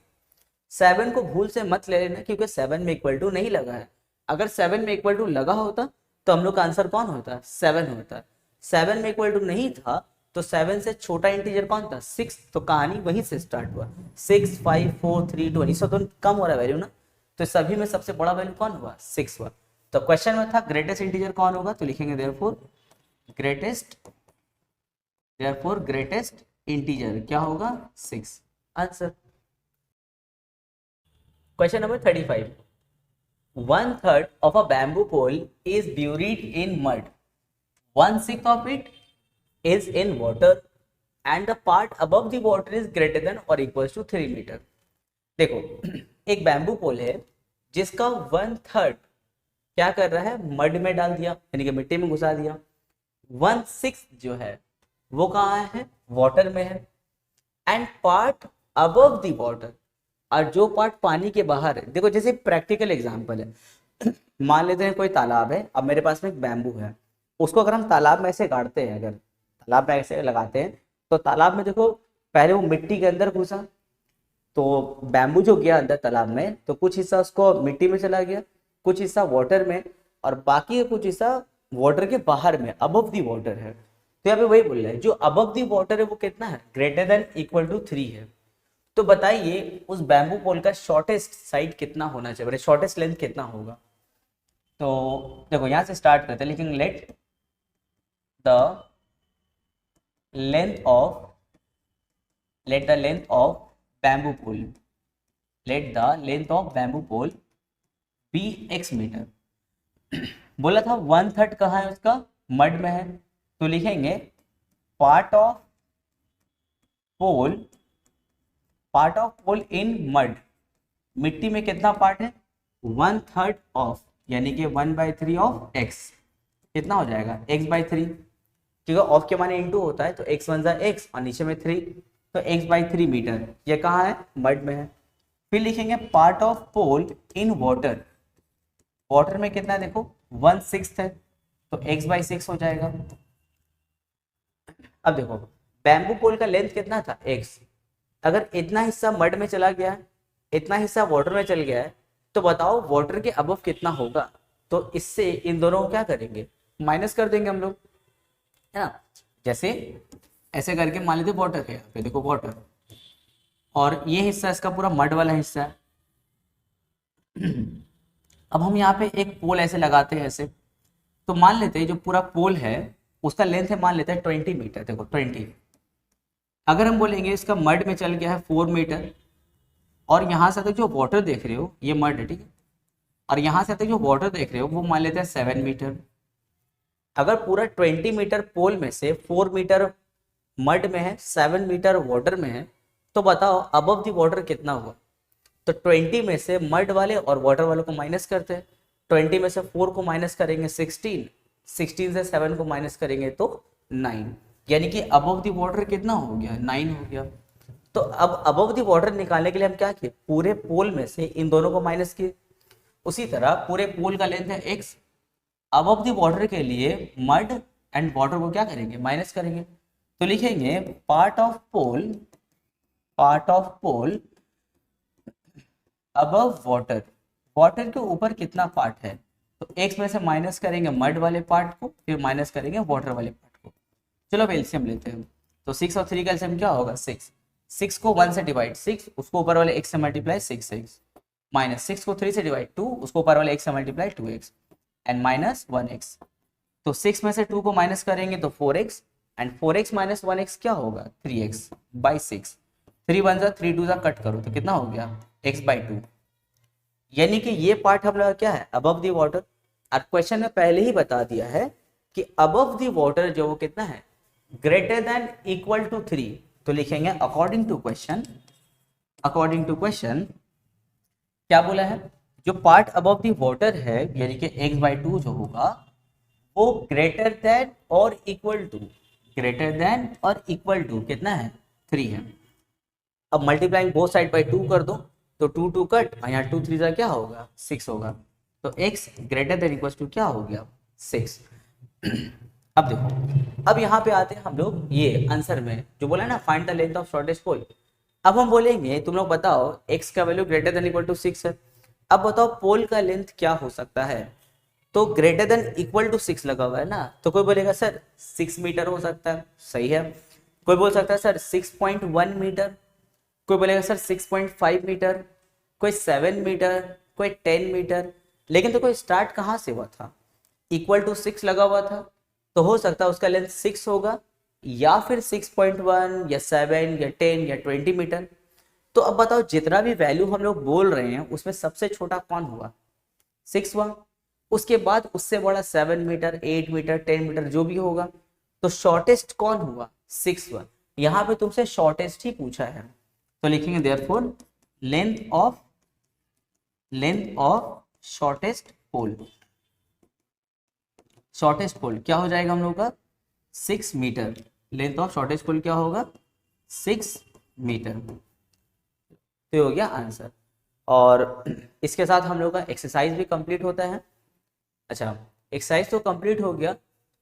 7 को भूल से मत ले लेना क्योंकि 7 में इक्वल टू नहीं लगा है, अगर 7 में इक्वल टू लगा होता तो हम लोग का आंसर कौन होता 7 होता, 7 में इक्वल टू नहीं था तो 7 से छोटा इंटीजर कौन था 6, तो कहानी वहीं से स्टार्ट हुआ 6 5 4 3 2, इससे तो कम हो रहा है वैल्यू ना, तो सभी में सबसे बड़ा वैल्यू कौन हुआ 6 हुआ। तो क्वेश्चन में था ग्रेटेस्ट इंटीजर कौन होगा, तो लिखेंगे देयरफॉर ग्रेटेस्ट इंटीजर क्या होगा 6, answer. Question number 35, 1/3 of a bamboo pole is buried in mud, 1/6 of it is in water and the part above the water is greater than or equals to 3 metre. देखो एक bamboo पोल है जिसका 1/3 क्या कर रहा है मड में डाल दिया यानी कि मिट्टी में घुसा दिया, 1/6 जो है वो कहाँ है वाटर में है, and part above the water, और जो पार्ट पानी के बाहर है, देखो जैसे प्रैक्टिकल एग्जांपल है मान लेते हैं कोई तालाब है, अब मेरे पास में एक बैम्बू है, उसको अगर हम तालाब में ऐसे गाड़ते हैं, अगर तालाब में ऐसे लगाते हैं तो तालाब में देखो पहले वो मिट्टी के अंदर घुसा, तो बैम्बू जो गया अंदर तालाब में तो कुछ हिस्सा उसको मिट्टी में चला गया, कुछ हिस्सा वाटर में, और बाकी कुछ हिस्सा वाटर के बाहर में अबव दी वाटर है। तो यहाँ पे वही बोल रहा है जो अबव दी वाटर है वो कितना है ग्रेटर देन इक्वल टू 3 है। तो बताइए उस बैम्बू पोल का शॉर्टेस्ट साइड कितना होना चाहिए, शॉर्टेस्ट लेंथ कितना होगा। तो देखो यहां से स्टार्ट करते हैं, लेकिन let the length of bamboo pole, let the length of bamboo pole be x metre. बोला था 1/3 कहाँ है उसका मड में है, तो लिखेंगे part of pole, part of pole in mud, मिट्टी में कितना पार्ट है, 1/3 ऑफ, यानी कि 1/3 ऑफ एक्स, कितना हो जाएगा x/3, क्योंकि ऑफ के माने इनटू होता है, तो x वन जा x और नीचे में 3, तो x/3 मीटर, ये कहाँ है, मड में है। फिर लिखेंगे part of pole in water, water में कितना है देखो 1/6 है, तो x/6 हो जाएगा। अब देखो बैम्बू पोल का लेंथ कितना था x, अगर इतना हिस्सा मड में चला गया है, इतना हिस्सा वाटर में चल गया है, तो बताओ वाटर के अबव कितना होगा। तो इससे इन दोनों को क्या करेंगे, माइनस कर देंगे हम लोग, है ना। जैसे ऐसे करके मान लेते वाटर है, यहाँ पे देखो वाटर, और ये हिस्सा इसका पूरा मड वाला हिस्सा है। अब हम यहाँ पे एक पोल ऐसे लगाते हैं ऐसे, तो मान लेते हैं जो पूरा पोल है उसका लेंथ है, मान लेते हैं 20 मीटर, देखो 20। अगर हम बोलेंगे इसका मड में चल गया है 4 मीटर, और यहाँ से तक जो वाटर देख रहे हो ये मड है, ठीक है, और यहाँ से तक जो वाटर देख रहे हो वो मान लेते हैं 7 मीटर। अगर पूरा 20 मीटर पोल में से 4 मीटर मड में है, 7 मीटर वाटर में है, तो बताओ अबव द वाटर कितना हुआ। तो 20 में से मड वाले और वाटर वालों को माइनस करते हैं, 20 में से 4 को माइनस करेंगे 16, 16 से 7 को माइनस करेंगे तो 9, यानी कि अबव द वाटर कितना हो गया, 9 हो गया। तो अब अबव द वाटर निकालने के लिए हम क्या किए, पूरे पोल में से इन दोनों को माइनस किए। उसी तरह पूरे पोल का लेंथ है x, अबव द वाटर के लिए मड एंड वाटर को क्या करेंगे, माइनस करेंगे। तो लिखेंगे part of pole, part of pole above water, water के ऊपर कितना पार्ट है, तो x में से माइनस करेंगे मड वाले पार्ट को, फिर माइनस करेंगे वाटर वाले पार्ट को। चलो अब एलसीएम लेते हैं, तो 6 और 3 का एलसीएम क्या होगा 6, 6 को 1 से डिवाइड 6, उसको ऊपर वाले x से मल्टीप्लाई 6x, माइनस 6 को 3 से डिवाइड 2, उसको ऊपर वाले x से multiply 2x, and minus 1x। तो 6 में से 2 को माइनस करेंगे तो 4x, and 4x minus 1x क्या होगा 3x/6, 3 1 जा 3 2 जा कट करो तो कितना हो गया x/2। यानी कि ये पार्ट हम लोग क्या है, अबव दी वाटर। और क्वेश्चन में पहले ही बता दिया है कि अबव दी वाटर जो वो कितना है, ग्रेटर देन इक्वल टू 3। तो लिखेंगे according to question, according to question क्या बोला है, जो पार्ट अबव दी वाटर है यानी कि x/2 जो होगा वो ग्रेटर देन और इक्वल टू, ग्रेटर देन और इक्वल टू कितना है 3 है। अब मल्टीप्लाइंग बोथ साइड बाय 2 कर दो, तो 2 2 कट, और यहाँ 2 3 क्या होगा 6 होगा, तो x greater than equal to क्या हो गया 6। अब देखो, अब यहाँ पे आते हैं हम लोग ये आंसर में जो बोला ना find the length of shortest pole. अब हम बोलेंगे तुम लोग बताओ x का value greater than equal to 6 है, अब बताओ पोल का लेंथ क्या हो सकता है। तो ग्रेटर देन इक्वल टू 6 लगा हुआ है ना, तो कोई बोलेगा सर 6 मीटर हो सकता है, सही है। कोई बोल सकता है सर 6.1 मीटर, कोई बोलेगा सर 6.5 मीटर, कोई 7 मीटर, कोई 10 मीटर। लेकिन तो कोई स्टार्ट कहाँ से हुआ था, इक्वल टू 6 लगा हुआ था, तो हो सकता है उसका लेंथ 6 होगा, या फिर 6.1 या 7 या 10 या 20 मीटर। तो अब बताओ जितना भी वैल्यू हम लोग बोल रहे हैं उसमें सबसे छोटा कौन हुआ, 6 हुआ। उसके बाद उससे बड़ा 7 मीटर, 8 मीटर, 10 मीटर जो भी होगा, तो शॉर्टेस्ट कौन हुआ 6 हुआ। यहाँ पे तुमसे शॉर्टेस्ट ही पूछा है, तो लिखेंगे therefore length of shortest pole, shortest pole क्या हो जाएगा हम लोग का 6 metre. Length of shortest pole क्या होगा 6 मीटर। तो हो गया आंसर, और इसके साथ हम लोग का एक्सरसाइज भी कंप्लीट होता है। अच्छा एक्सरसाइज तो कंप्लीट हो गया,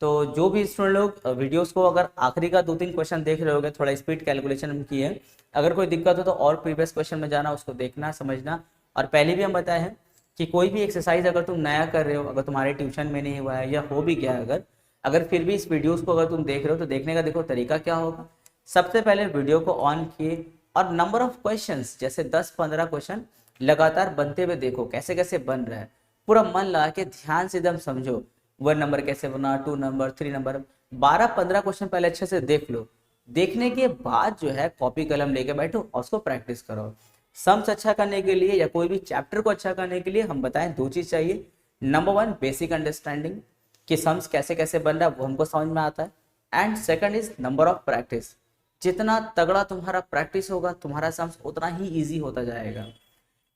तो जो भी स्टूडेंट लोग वीडियोस को अगर आखिरी का 2-3 क्वेश्चन देख रहे होगे, थोड़ा स्पीड कैलकुलेशन हम किए हैं, अगर कोई दिक्कत हो तो और प्रीवियस क्वेश्चन में जाना, उसको देखना समझना। और पहले भी हम बताए हैं कि कोई भी एक्सरसाइज अगर तुम नया कर रहे हो, अगर तुम्हारे ट्यूशन में नहीं हुआ है या हो भी गया है, अगर फिर भी इस वीडियोस को अगर तुम देख रहे हो तो देखने का देखो तरीका क्या होगा। सबसे पहले वीडियो को ऑन किए और नंबर ऑफ क्वेश्चंस जैसे 10-15 क्वेश्चन लगातार बनते हुए देखो कैसे कैसे बन रहा है, पूरा मन लगा के ध्यान से एकदम समझो 1 नंबर कैसे बना, 2 नंबर, 3 नंबर, 12-15 क्वेश्चन पहले अच्छे से देख लो। देखने के बाद जो है कॉपी कलम लेके बैठो और उसको प्रैक्टिस करो। सम्स अच्छा करने के लिए या कोई भी चैप्टर को अच्छा करने के लिए हम बताएं 2 चीज चाहिए। नंबर 1 बेसिक अंडरस्टैंडिंग कि सम्स कैसे कैसे बन रहा है वो हमको समझ में आता है, and second is number of practice. जितना तगड़ा तुम्हारा प्रैक्टिस होगा तुम्हारा सम्स उतना ही ईजी होता जाएगा।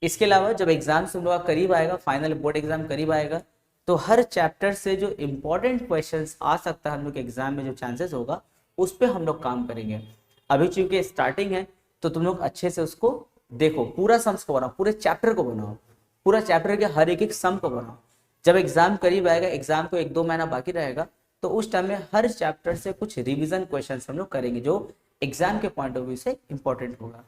इसके अलावा जब एग्जाम तुम लोग का करीब आएगा, फाइनल बोर्ड एग्जाम करीब आएगा, तो हर चैप्टर से जो इंपॉर्टेंट क्वेश्चंस आ सकता है हम लोग के एग्जाम में, जो चांसेस होगा उस पर हम लोग काम करेंगे। अभी चूंकि स्टार्टिंग है तो तुम लोग अच्छे से उसको देखो, पूरा सम्स को बनाओ, पूरे चैप्टर को बनाओ, पूरा चैप्टर के हर एक सम को बनाओ। जब एग्जाम करीब आएगा, एग्जाम को 1-2 महीना बाकी रहेगा, तो उस टाइम में हर चैप्टर से कुछ रिवीजन क्वेश्चंस हम लोग करेंगे जो एग्जाम के पॉइंट ऑफ व्यू से इंपॉर्टेंट होगा।